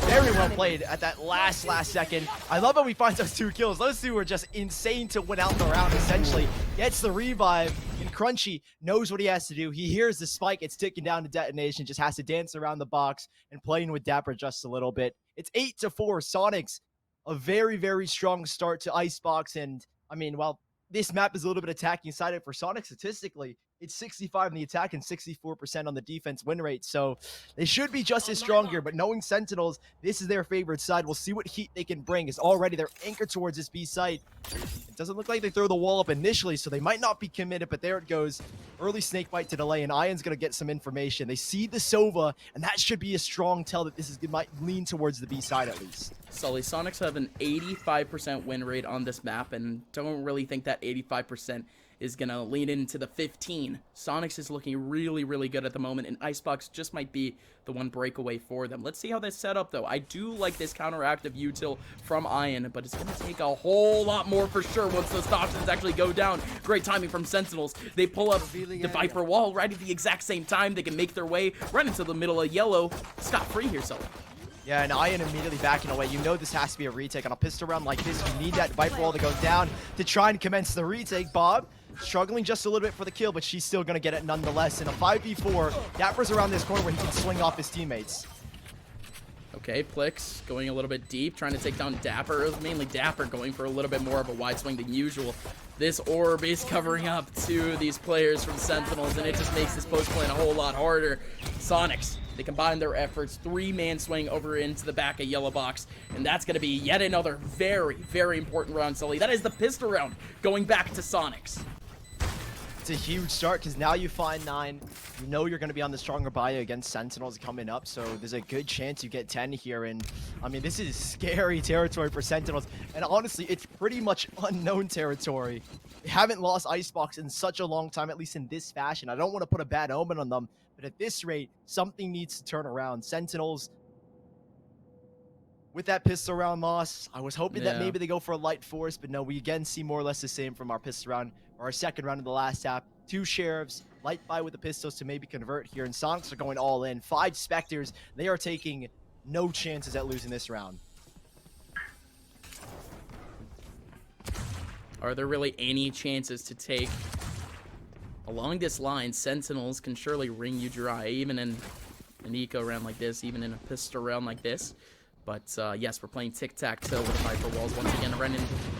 Very well played at that last second. I love how we find those 2 kills. Those 2 were just insane to win out the round, essentially. Gets the revive, and Crunchy knows what he has to do. He hears the spike. It's ticking down to detonation. Just has to dance around the box and playing with Dapper just a little bit. It's 8-4. Soniqs, a very, very strong start to Icebox. And, I mean, while this map is a little bit attacking-sided for Soniqs statistically, it's 65 in the attack and 64% on the defense win rate. So they should be just as strong here, but knowing Sentinels, this is their favorite side. We'll see what heat they can bring. It's already they're anchored towards this B site. It doesn't look like they throw the wall up initially, so they might not be committed, but there it goes. Early snake bite to delay, and Ion's going to get some information. They see the Sova, and that should be a strong tell that this might lean towards the B side at least. Sully, Soniqs have an 85% win rate on this map, and don't really think that 85% is going to lean into the 15. Soniqs is looking really, really good at the moment, and Icebox just might be the one breakaway for them. Let's see how that's set up, though. I do like this counteractive util from Ion, but it's going to take a whole lot more for sure once those toxins actually go down. Great timing from Sentinels. They pull up the Viper wall right at the exact same time. They can make their way right into the middle of yellow. Stop free here, Sully. Yeah, and Ion immediately backing away. You know this has to be a retake on a pistol round like this. You need that Viper wall to go down to try and commence the retake. Bob struggling just a little bit for the kill, but she's still going to get it nonetheless. In a 5v4, Dapper's around this corner where he can swing off his teammates. Okay, Plix going a little bit deep, trying to take down Dapper. It was mainly Dapper going for a little bit more of a wide swing than usual. This orb is covering up to these players from Sentinels, and it just makes this post playing a whole lot harder. Soniqs, they combine their efforts, 3-man swing over into the back of yellow box, and that's going to be yet another very, very important round, Sully. That is the pistol round going back to Soniqs. It's a huge start because now you find 9. You know you're going to be on the stronger bio against Sentinels coming up, so there's a good chance you get 10 here. And I mean, this is scary territory for Sentinels, and honestly, it's pretty much unknown territory. They haven't lost Icebox in such a long time, at least in this fashion. I don't want to put a bad omen on them, but at this rate, something needs to turn around. Sentinels, with that pistol round loss, I was hoping that maybe they go for a light force, but no, we again see more or less the same from our pistol round, or our second round of the last half. 2 Sheriffs, light by with the pistols to maybe convert here, and Soniqs are going all in. 5 Spectres, they are taking no chances at losing this round. Are there really any chances to take? Along this line, Sentinels can surely wring you dry, even in an eco round like this, even in a pistol round like this. But yes, we're playing tic-tac-toe with the Viper walls once again,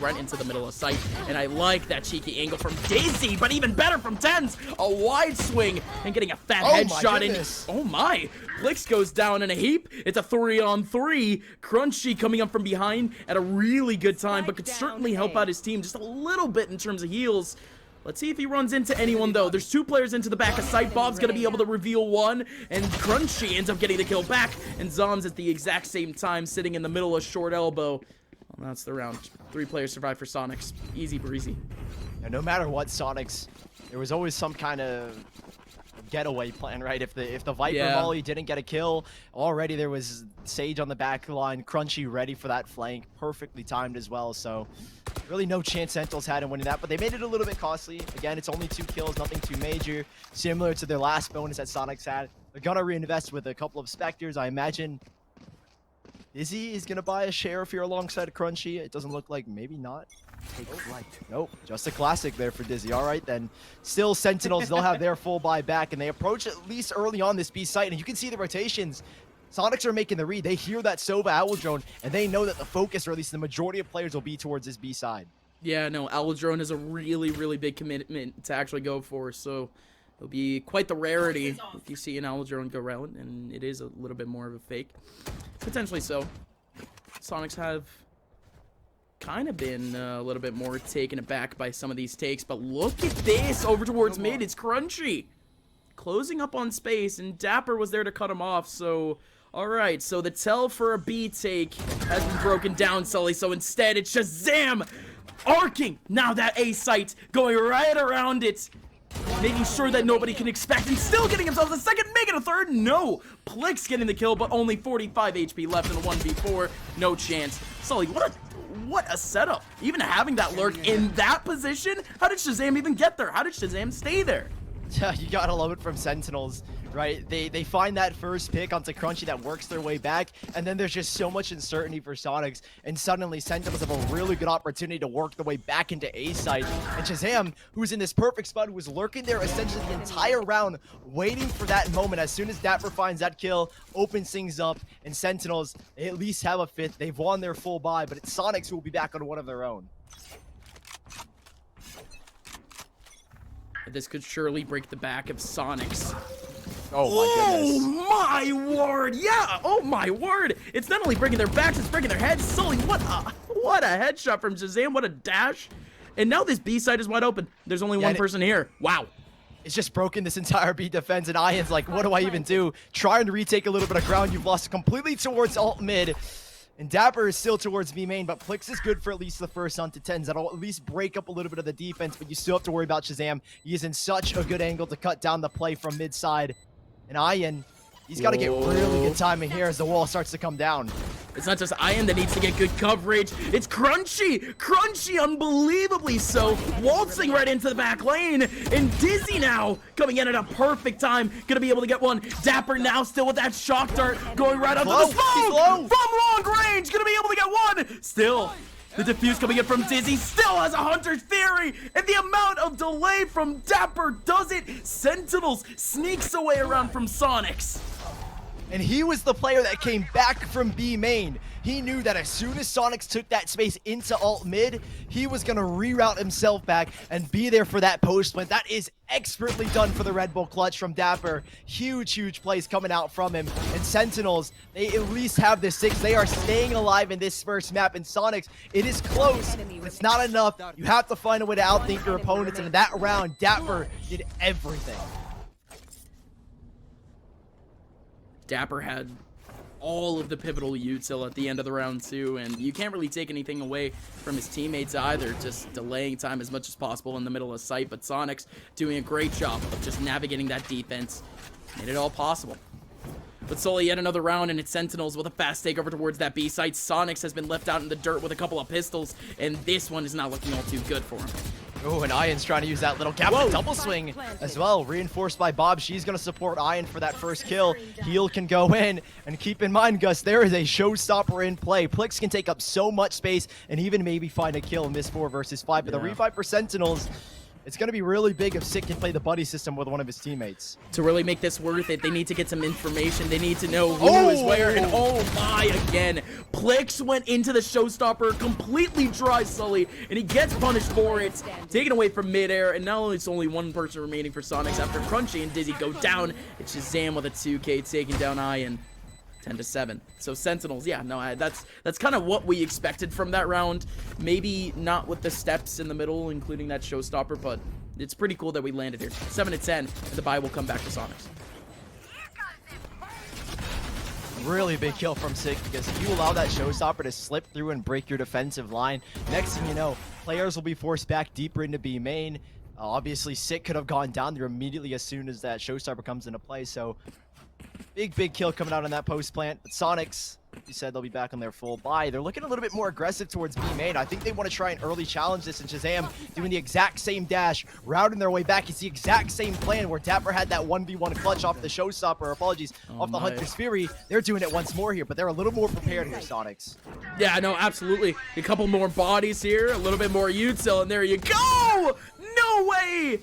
right into the middle of sight. And I like that cheeky angle from Daisy, but even better from Tens. A wide swing and getting a fat headshot in. Oh my! Plix goes down in a heap. It's a 3-on-3. Crunchy coming up from behind at a really good time, but could certainly help out his team just a little bit in terms of heals. Let's see if he runs into anyone, though. There's 2 players into the back of sight. Bob's going to be able to reveal one, and Crunchy ends up getting the kill back. And Zoms at the exact same time sitting in the middle of short elbow. Well, that's the round. 3 players survive for Soniqs. Easy breezy. Yeah, no matter what, Soniqs, there was always some kind of getaway plan, right? If the Viper volley didn't get a kill, already there was Sage on the back line, Crunchy ready for that flank, perfectly timed as well. So really no chance Sentinels had in winning that, but they made it a little bit costly. Again, it's only 2 kills, nothing too major, similar to their last bonus that Soniqs had. They're gonna reinvest with a couple of Spectres. I imagine Izzy is gonna buy a Sheriff here alongside Crunchy. It doesn't look like, maybe not. Take flight. Nope, just a classic there for Dizzy. All right, then. Still, Sentinels, they'll have their full buy back, and they approach at least early on this B site, and you can see the rotations. Soniqs are making the read. They hear that Sova owl drone, and they know that the focus, or at least the majority of players, will be towards this B side. Yeah, no, owl drone is a really, really big commitment to actually go for, so it'll be quite the rarity if you see an owl drone go around, and it is a little bit more of a fake. Potentially so. Soniqs have kind of been a little bit more taken aback by some of these takes, but look at this over towards mid. It's Crunchy closing up on space, and Dapper was there to cut him off. So all right, so the tell for a B take has been broken down, Sully. So instead it's Shazam arcing now that A site, going right around it, making sure that nobody can expect, and still getting himself a second, making a third. No, Plix getting the kill, but only 45 HP left in a 1v4. No chance. Sully, what a setup. Even having that lurk in that position, how did Shazam even get there? How did Shazam stay there? Yeah, you gotta love it from Sentinels, right? They find that first pick onto Crunchy that works their way back, and then there's just so much uncertainty for Soniqs, and suddenly Sentinels have a really good opportunity to work their way back into A site. And Shazam, who's in this perfect spot, who was lurking there essentially the entire round, waiting for that moment. As soon as Dapper finds that kill, opens things up, and Sentinels, they at least have a fifth. They've won their full buy, but it's Soniqs who will be back on one of their own. This could surely break the back of Soniqs. Oh my goodness. My word! Yeah! Oh my word! It's not only breaking their backs, it's breaking their heads. Sully, what a headshot from Shazam! What a dash! And now this B side is wide open. There's only one person here. Wow. It's just broken this entire B defense, and Ian's like, what do I even do? Trying to retake a little bit of ground. You've lost completely towards alt mid. And Dapper is still towards B main, but Plix is good for at least the first onto 10s. That'll at least break up a little bit of the defense, but you still have to worry about Shazam. He is in such a good angle to cut down the play from mid side. And Ian, he's got to get really good timing here as the wall starts to come down. It's not just Ian that needs to get good coverage. It's Crunchy! Crunchy, unbelievably so, waltzing right into the back lane. And Dizzy now coming in at a perfect time. Gonna be able to get one. Dapper now still with that shock dart going right onto the smoke! From long range, gonna be able to get one! Still, the defuse coming in from Dizzy, still has a Hunter's Theory, and the amount of delay from Dapper does it. Sentinels sneaks away around from Soniqs. And he was the player that came back from B main. He knew that as soon as Soniqs took that space into alt mid, he was going to reroute himself back and be there for that post plant. That is expertly done for the Red Bull clutch from Dapper. Huge, huge plays coming out from him. And Sentinels, they at least have the 6. They are staying alive in this first map. And Soniqs, it is close, but it's not enough. You have to find a way to outthink your opponents. And in that round, Dapper did everything. Dapper had all of the pivotal util at the end of the round too, and you can't really take anything away from his teammates either, just delaying time as much as possible in the middle of sight. But Soniqs doing a great job of just navigating that defense, made it all possible. But Sully, yet another round, and it's Sentinels with a fast takeover towards that B site. Soniqs has been left out in the dirt with a couple of pistols, and this one is not looking all too good for him. Oh, and Ian's trying to use that little gap double swing as well, reinforced by Bob. She's going to support Ian for that first kill. Heal can go in, and keep in mind, Gus, there is a showstopper in play. Plix can take up so much space and even maybe find a kill in this 4 versus 5, but the revive for Sentinels, it's going to be really big if Sick can play the buddy system with one of his teammates. To really make this worth it, they need to get some information. They need to know who is where, and oh my, again. Plix went into the showstopper, completely dry Sully, and he gets punished for it. Taken away from midair, and now it's only one person remaining for Soniqs after Crunchy and Dizzy go down. It's Shazam with a 2K taking down Ian. 10-7. So Sentinels, yeah, no, that's kind of what we expected from that round. Maybe not with the steps in the middle, including that showstopper, but it's pretty cool that we landed here. 7-10, and the bye will come back to Soniqs. Really big kill from Sick, because if you allow that showstopper to slip through and break your defensive line, next thing you know, players will be forced back deeper into B main. Obviously, Sick could have gone down there immediately as soon as that showstopper comes into play, so big kill coming out on that post plant. But Soniqs, you said they'll be back on their full buy. They're looking a little bit more aggressive towards B main. I think they want to try and early challenge this, and Shazam doing the exact same dash, routing their way back. It's the exact same plan where Dapper had that 1v1 clutch off the showstopper, off the Hunter's Fury. They're doing it once more here, but they're a little more prepared here, Soniqs. Yeah, no, absolutely. A couple more bodies here, a little bit more util, and there you go! No way!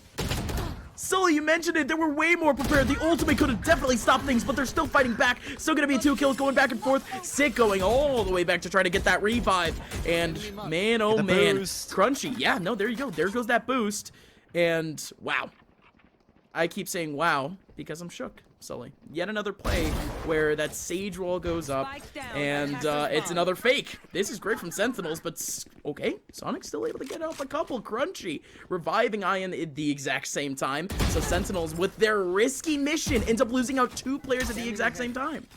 Sully, you mentioned it. They were way more prepared. The ultimate could have definitely stopped things, but they're still fighting back. Still going to be 2 kills going back and forth. Sick going all the way back to try to get that revive. And man, oh man. Boost. Crunchy. Yeah, no, there you go. There goes that boost. And wow. I keep saying wow because I'm shook, Sully. Yet another play where that Sage wall goes up, and it's another fake. This is great from Sentinels, but okay. Soniqs still able to get off a couple. Crunchy reviving Ian at the exact same time. So Sentinels, with their risky mission, ends up losing out 2 players at the exact same time.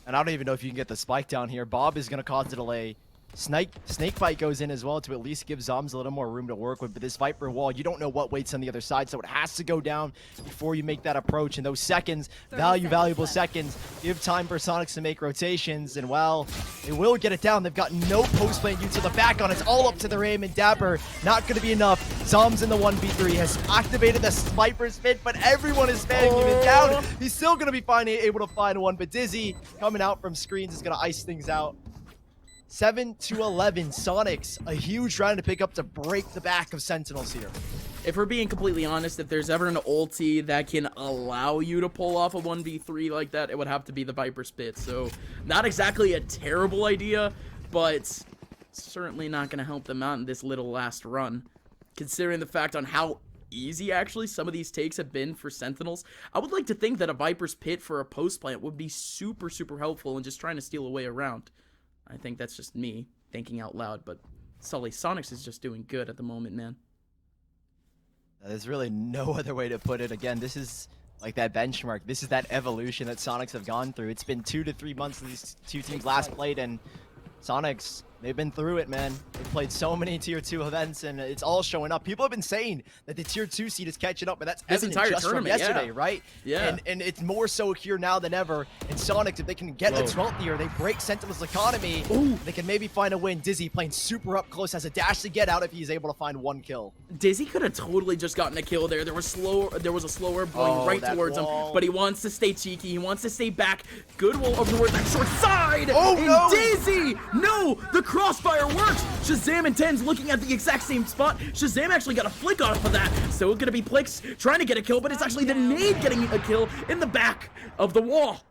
And I don't even know if you can get the spike down here. Bob is going to cause a delay. Snakebite goes in as well to at least give Zoms a little more room to work with. But this Viper wall, you don't know what waits on the other side, so it has to go down before you make that approach. And those seconds, valuable seconds, give time for Soniqs to make rotations. And well, they will get it down. They've got no post-plant util the back on. It's all up to their aim, and Dapper, not going to be enough. Zoms in the 1v3 has activated the Sniper spin, but everyone is spamming him down. He's still going to be able to find one, but Dizzy coming out from screens is going to ice things out. 7-11, Soniqs, a huge round to pick up to break the back of Sentinels here. If we're being completely honest, if there's ever an ulti that can allow you to pull off a 1v3 like that, it would have to be the Viper Spit. So, not exactly a terrible idea, but certainly not going to help them out in this little last run. Considering the fact on how easy, actually, some of these takes have been for Sentinels, I would like to think that a Viper's Pit for a post plant would be super, super helpful in just trying to steal a way around. I think that's just me thinking out loud, but Sully, Soniqs is just doing good at the moment, man. There's really no other way to put it. Again, this is like that benchmark. This is that evolution that Soniqs have gone through. It's been 2 to 3 months since these 2 teams last played, and Soniqs, they've been through it, man. They've played so many Tier 2 events, and it's all showing up. People have been saying that the Tier 2 seed is catching up, but that's this evident entire just from tournament, yesterday, yeah. right? Yeah. And it's more so here now than ever. And Soniqs, if they can get a 12th year, they break Sentinel's economy. Ooh. They can maybe find a win. Dizzy playing super up close, has a dash to get out if he's able to find 1 kill. Dizzy could have totally just gotten a kill there. There was a slower going right towards him, but he wants to stay cheeky. He wants to stay back. Good wall over towards that short side. Oh, and no! Dizzy! No! The crossfire works! Shazam and Ten's looking at the exact same spot. Shazam actually got a flick off of that. So gonna be Plix trying to get a kill, but it's actually the nade getting a kill in the back of the wall.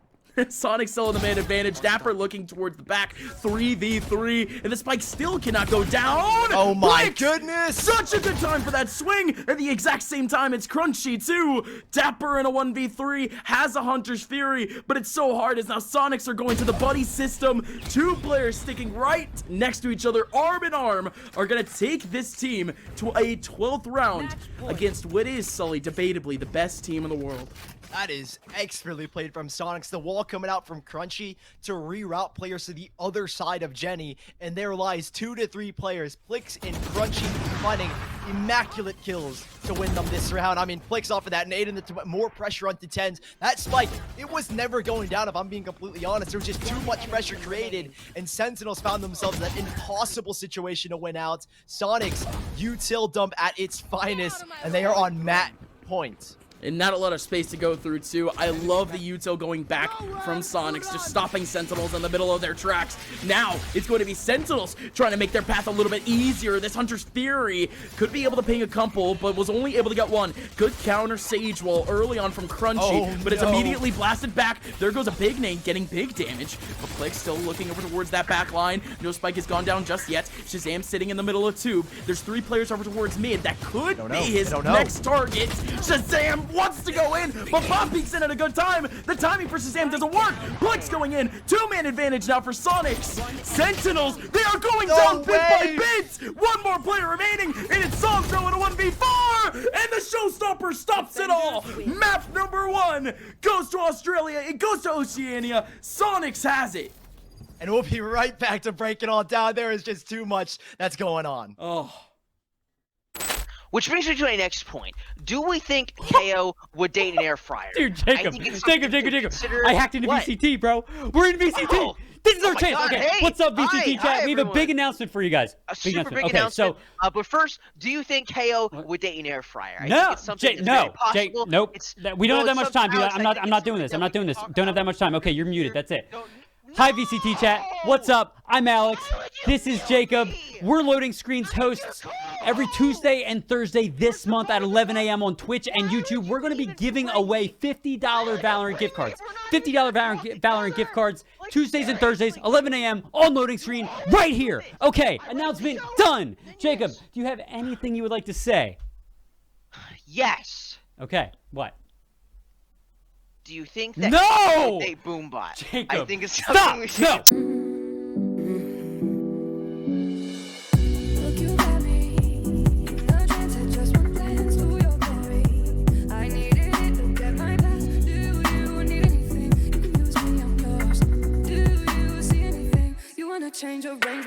Sonic still in the man advantage. Dapper looking towards the back. 3v3. And the spike still cannot go down. Oh my Plix! goodness! Such a good time for that swing. At the exact same time, it's Crunchy too. Dapper in a 1v3 has a Hunter's Fury, but it's so hard as now Soniqs are going to the buddy system. 2 players sticking right next to each other, arm in arm, are going to take this team to a 12th round against what is, Sully, debatably the best team in the world. That is expertly played from Soniqs. The wall coming out from Crunchy to reroute players to the other side of Jenny. And there lies 2 to 3 players. Plix and Crunchy finding immaculate kills to win them this round. I mean, Plix off of that nade and more pressure onto Tens. That spike, it was never going down if I'm being completely honest. There was just too much pressure created. And Sentinels found themselves in that impossible situation to win out. Soniqs, util dump at its finest. And they are on mat point. And not a lot of space to go through, too. I love the util going back from Soniqs, just stopping Sentinels in the middle of their tracks. Now, it's going to be Sentinels trying to make their path a little bit easier. This Hunter's Fury could be able to ping a couple, but was only able to get 1. Good counter Sage Wall early on from Crunchy, but it's immediately blasted back. There goes a big nade, getting big damage. But Plix still looking over towards that back line. No spike has gone down just yet. Shazam sitting in the middle of tube. There's 3 players over towards mid. That could be his next target. Shazam wants to go in, but Bob peeks in at a good time. The timing for Shazam doesn't work. Plix going in. 2-man advantage now for Soniqs. Sentinels, they are going down bit by bit. 1 more player remaining, and it's Songso in a 1v4, and the showstopper stops it all. Map number 1 goes to Australia. It goes to Oceania. Soniqs has it. And we'll be right back to break it all down. There is just too much that's going on. Oh. Which brings me to my next point. Do we think KO would date an air fryer? Dude, Jacob. I hacked into VCT, bro. We're in VCT. Oh. This is our chance. God. Okay, Hey, what's up, VCT chat? hi, We have a big announcement for you guys. A super big announcement. But first, do you think KO would date an air fryer? No, Jake, no, Jake, nope. We don't have that much time, dude. I'm not doing this. I'm not doing this. Don't have that much time. Okay, you're muted. That's it. Hi, VCT chat. What's up? I'm Alex. This is Jacob. We're loading screens hosts Every Tuesday and Thursday this month at 11 a.m. on Twitch and YouTube, we're going to be giving away $50 Valorant gift cards. $50 Valorant gift cards, Tuesdays and Thursdays, 11 a.m. on loading screen right here. Okay, announcement done. Jacob, do you have anything you would like to say? Yes. Okay, what? Do you think that No! a boombot? Jacob, I think it's something we should no! Change of range.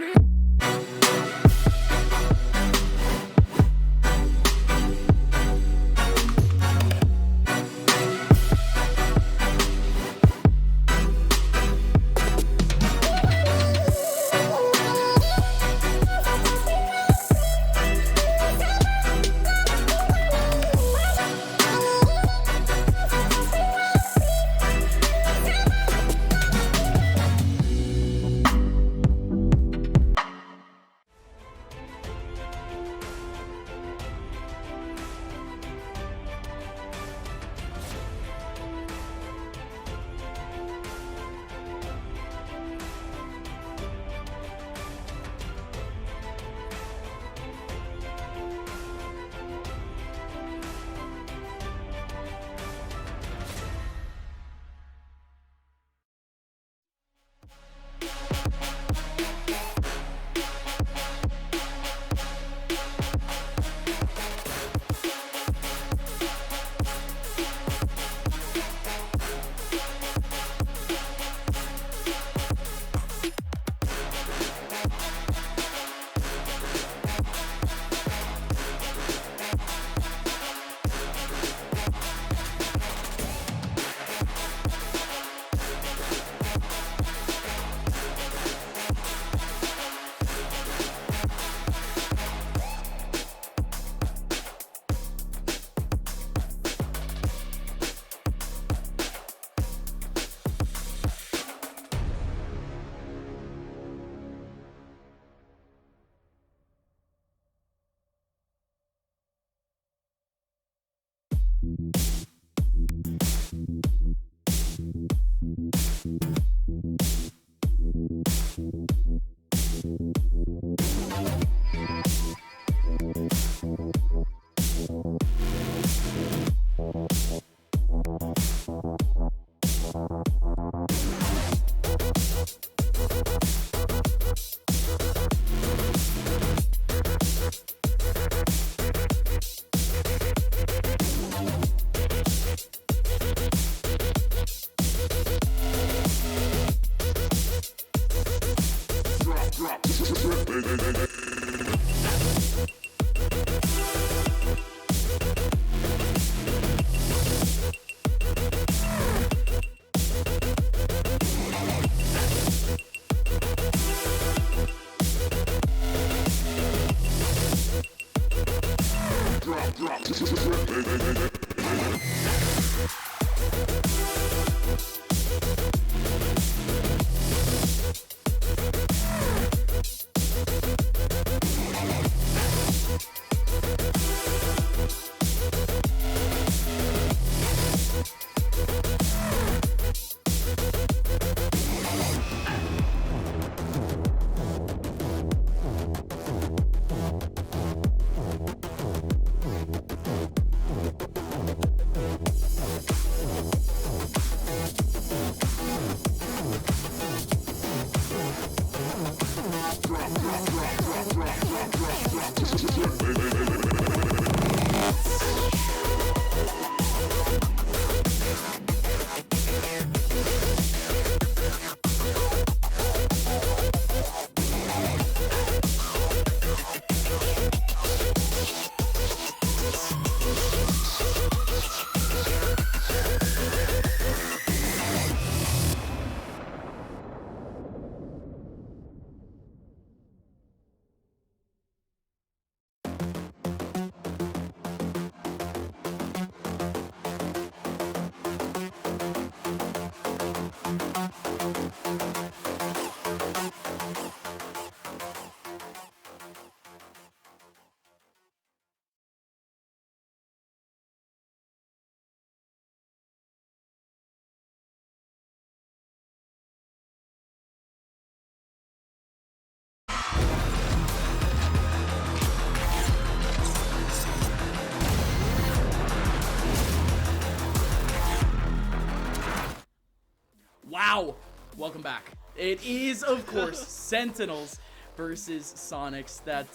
wow. Welcome back. It is, of course, Sentinels versus Soniqs that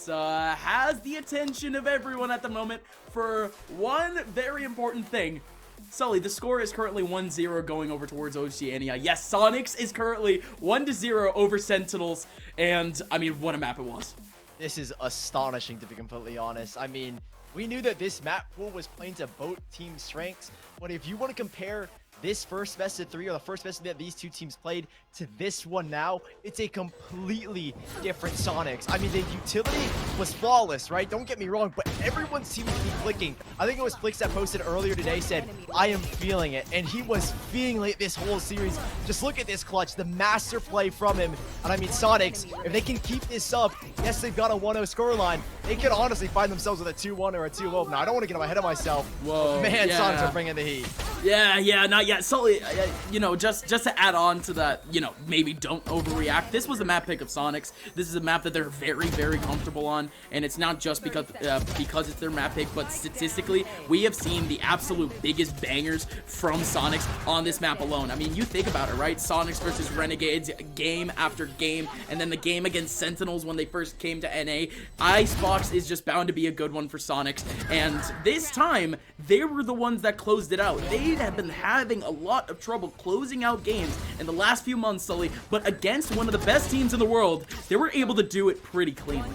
has the attention of everyone at the moment for one very important thing. Sully, the score is currently 1-0 going over towards Oceania. Yes, Soniqs is currently 1-0 over Sentinels, and I mean, what a map it was. This is astonishing, to be completely honest. I mean, we knew that this map pool was playing to both team strengths, but if you want to compare this first best of 3 or the first best that these two teams played to this one now, it's a completely different Soniqs. I mean, the utility was flawless, right? Don't get me wrong, but everyone seemed to be clicking. I think it was Flix that posted earlier today, said, I am feeling it. And he was feeling it this whole series. Just look at this clutch, the master play from him. And I mean, Soniqs, if they can keep this up, yes, they've got a 1-0 scoreline. They could honestly find themselves with a 2-1 or a 2-0. Now, I don't want to get ahead of myself. Whoa, Man, yeah. Soniqs are bringing the heat. Yeah, not yet. Sully, you know, just to add on to that, you know, maybe don't overreact. This was the map pick of Soniqs. This is a map that they're very, very comfortable on, and it's not just because it's their map pick, but statistically, we have seen the absolute biggest bangers from Soniqs on this map alone. I mean, you think about it, right? Soniqs versus Renegades, game after game, and then the game against Sentinels when they first came to NA. Icebox is just bound to be a good one for Soniqs, and this time, they were the ones that closed it out. They have been having a lot of trouble closing out games in the last few months, Sully, but against one of the best teams in the world, they were able to do it pretty cleanly.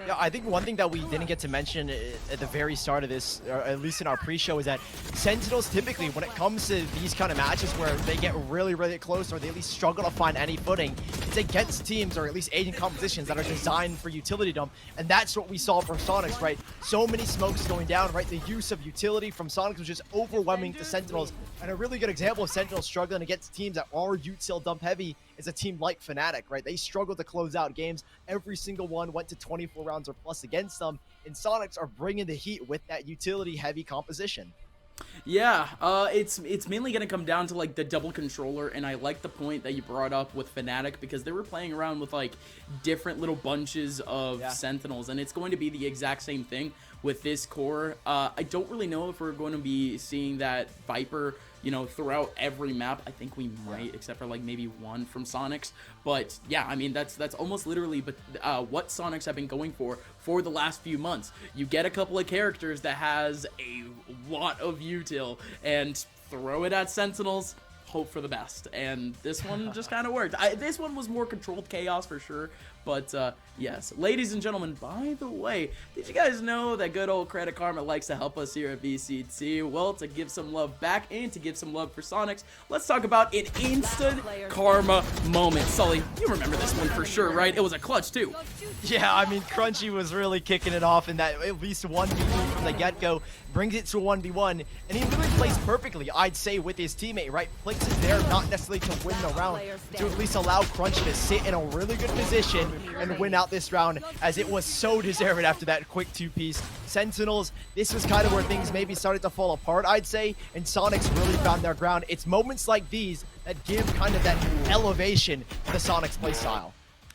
Yeah, I think one thing that we didn't get to mention at the very start of this, or at least in our pre-show, is that Sentinels typically, when it comes to these kind of matches where they get really, really close or they at least struggle to find any footing, it's against teams or at least agent compositions that are designed for utility dump, and that's what we saw from Soniqs, right? So many smokes going down, right? The use of utility from Soniqs was just overwhelming to Sentinels, and a really good example of Sentinels struggling against teams that are util dump heavy is a team like Fnatic, right? They struggled to close out games. Every single one went to 24 rounds or plus against them, and Soniqs are bringing the heat with that utility heavy composition. Yeah, it's mainly going to come down to like the double controller, and I like the point that you brought up with Fnatic because they were playing around with like different little bunches of Sentinels, and it's going to be the exact same thing with this core. I don't really know if we're going to be seeing that Viper, you know, throughout every map. I think we might, except for like maybe one from Soniqs. But yeah, I mean, that's almost literally what Soniqs have been going for the last few months. You get a couple of characters that has a lot of util and throw it at Sentinels, hope for the best. And this one just kind of worked. This one was more controlled chaos for sure. But yes, ladies and gentlemen, by the way, did you guys know that good old Credit Karma likes to help us here at VCT? Well, to give some love back and to give some love for Soniqs, let's talk about an instant karma moment. Sully, you remember this one for sure, right? It was a clutch too. Yeah, I mean, Crunchy was really kicking it off in that at least 1v2 from the get-go, brings it to a 1v1, and he really plays perfectly, I'd say, with his teammate, right? Flix is there not necessarily to win the round, to at least allow Crunchy to sit in a really good position and win out this round, as it was so deserved after that quick two-piece. Sentinels, this was kind of where things maybe started to fall apart, I'd say, and Soniqs really found their ground. It's moments like these that give kind of that elevation to the Soniqs playstyle.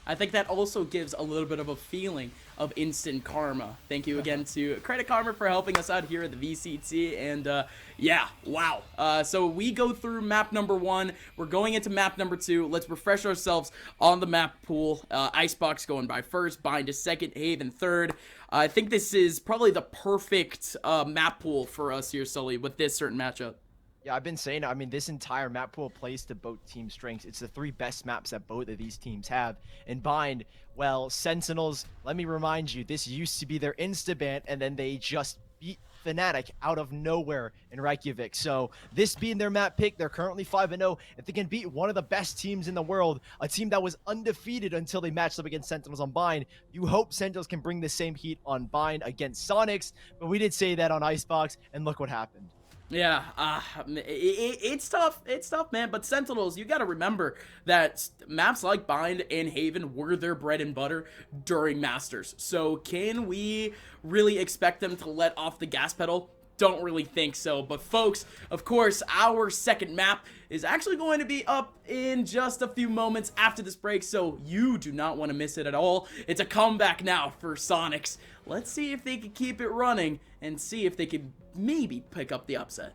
I think that also gives a little bit of a feeling of instant karma. Thank you again to Credit Karma for helping us out here at the VCT. And yeah, wow. So we go through map number 1. We're going into map number 2. Let's refresh ourselves on the map pool. Icebox going by first, Bind to second, Haven third. I think this is probably the perfect map pool for us here, Sully, with this certain matchup. Yeah, I've been saying, I mean, this entire map pool plays to both team strengths. It's the 3 best maps that both of these teams have. And Bind, well, Sentinels, let me remind you, this used to be their insta-ban, and then they just beat Fnatic out of nowhere in Reykjavik. So this being their map pick, they're currently 5-0. If they can beat one of the best teams in the world, a team that was undefeated until they matched up against Sentinels on Bind, you hope Sentinels can bring the same heat on Bind against Soniqs. But we did say that on Icebox, and look what happened. Yeah, it's tough. It's tough, man. But Sentinels, you got to remember that maps like Bind and Haven were their bread and butter during Masters. So can we really expect them to let off the gas pedal? Don't really think so. But folks, of course, our second map is actually going to be up in just a few moments after this break, so you do not want to miss it at all. It's a comeback now for Soniqs. Let's see if they can keep it running and see if they could maybe pick up the upset.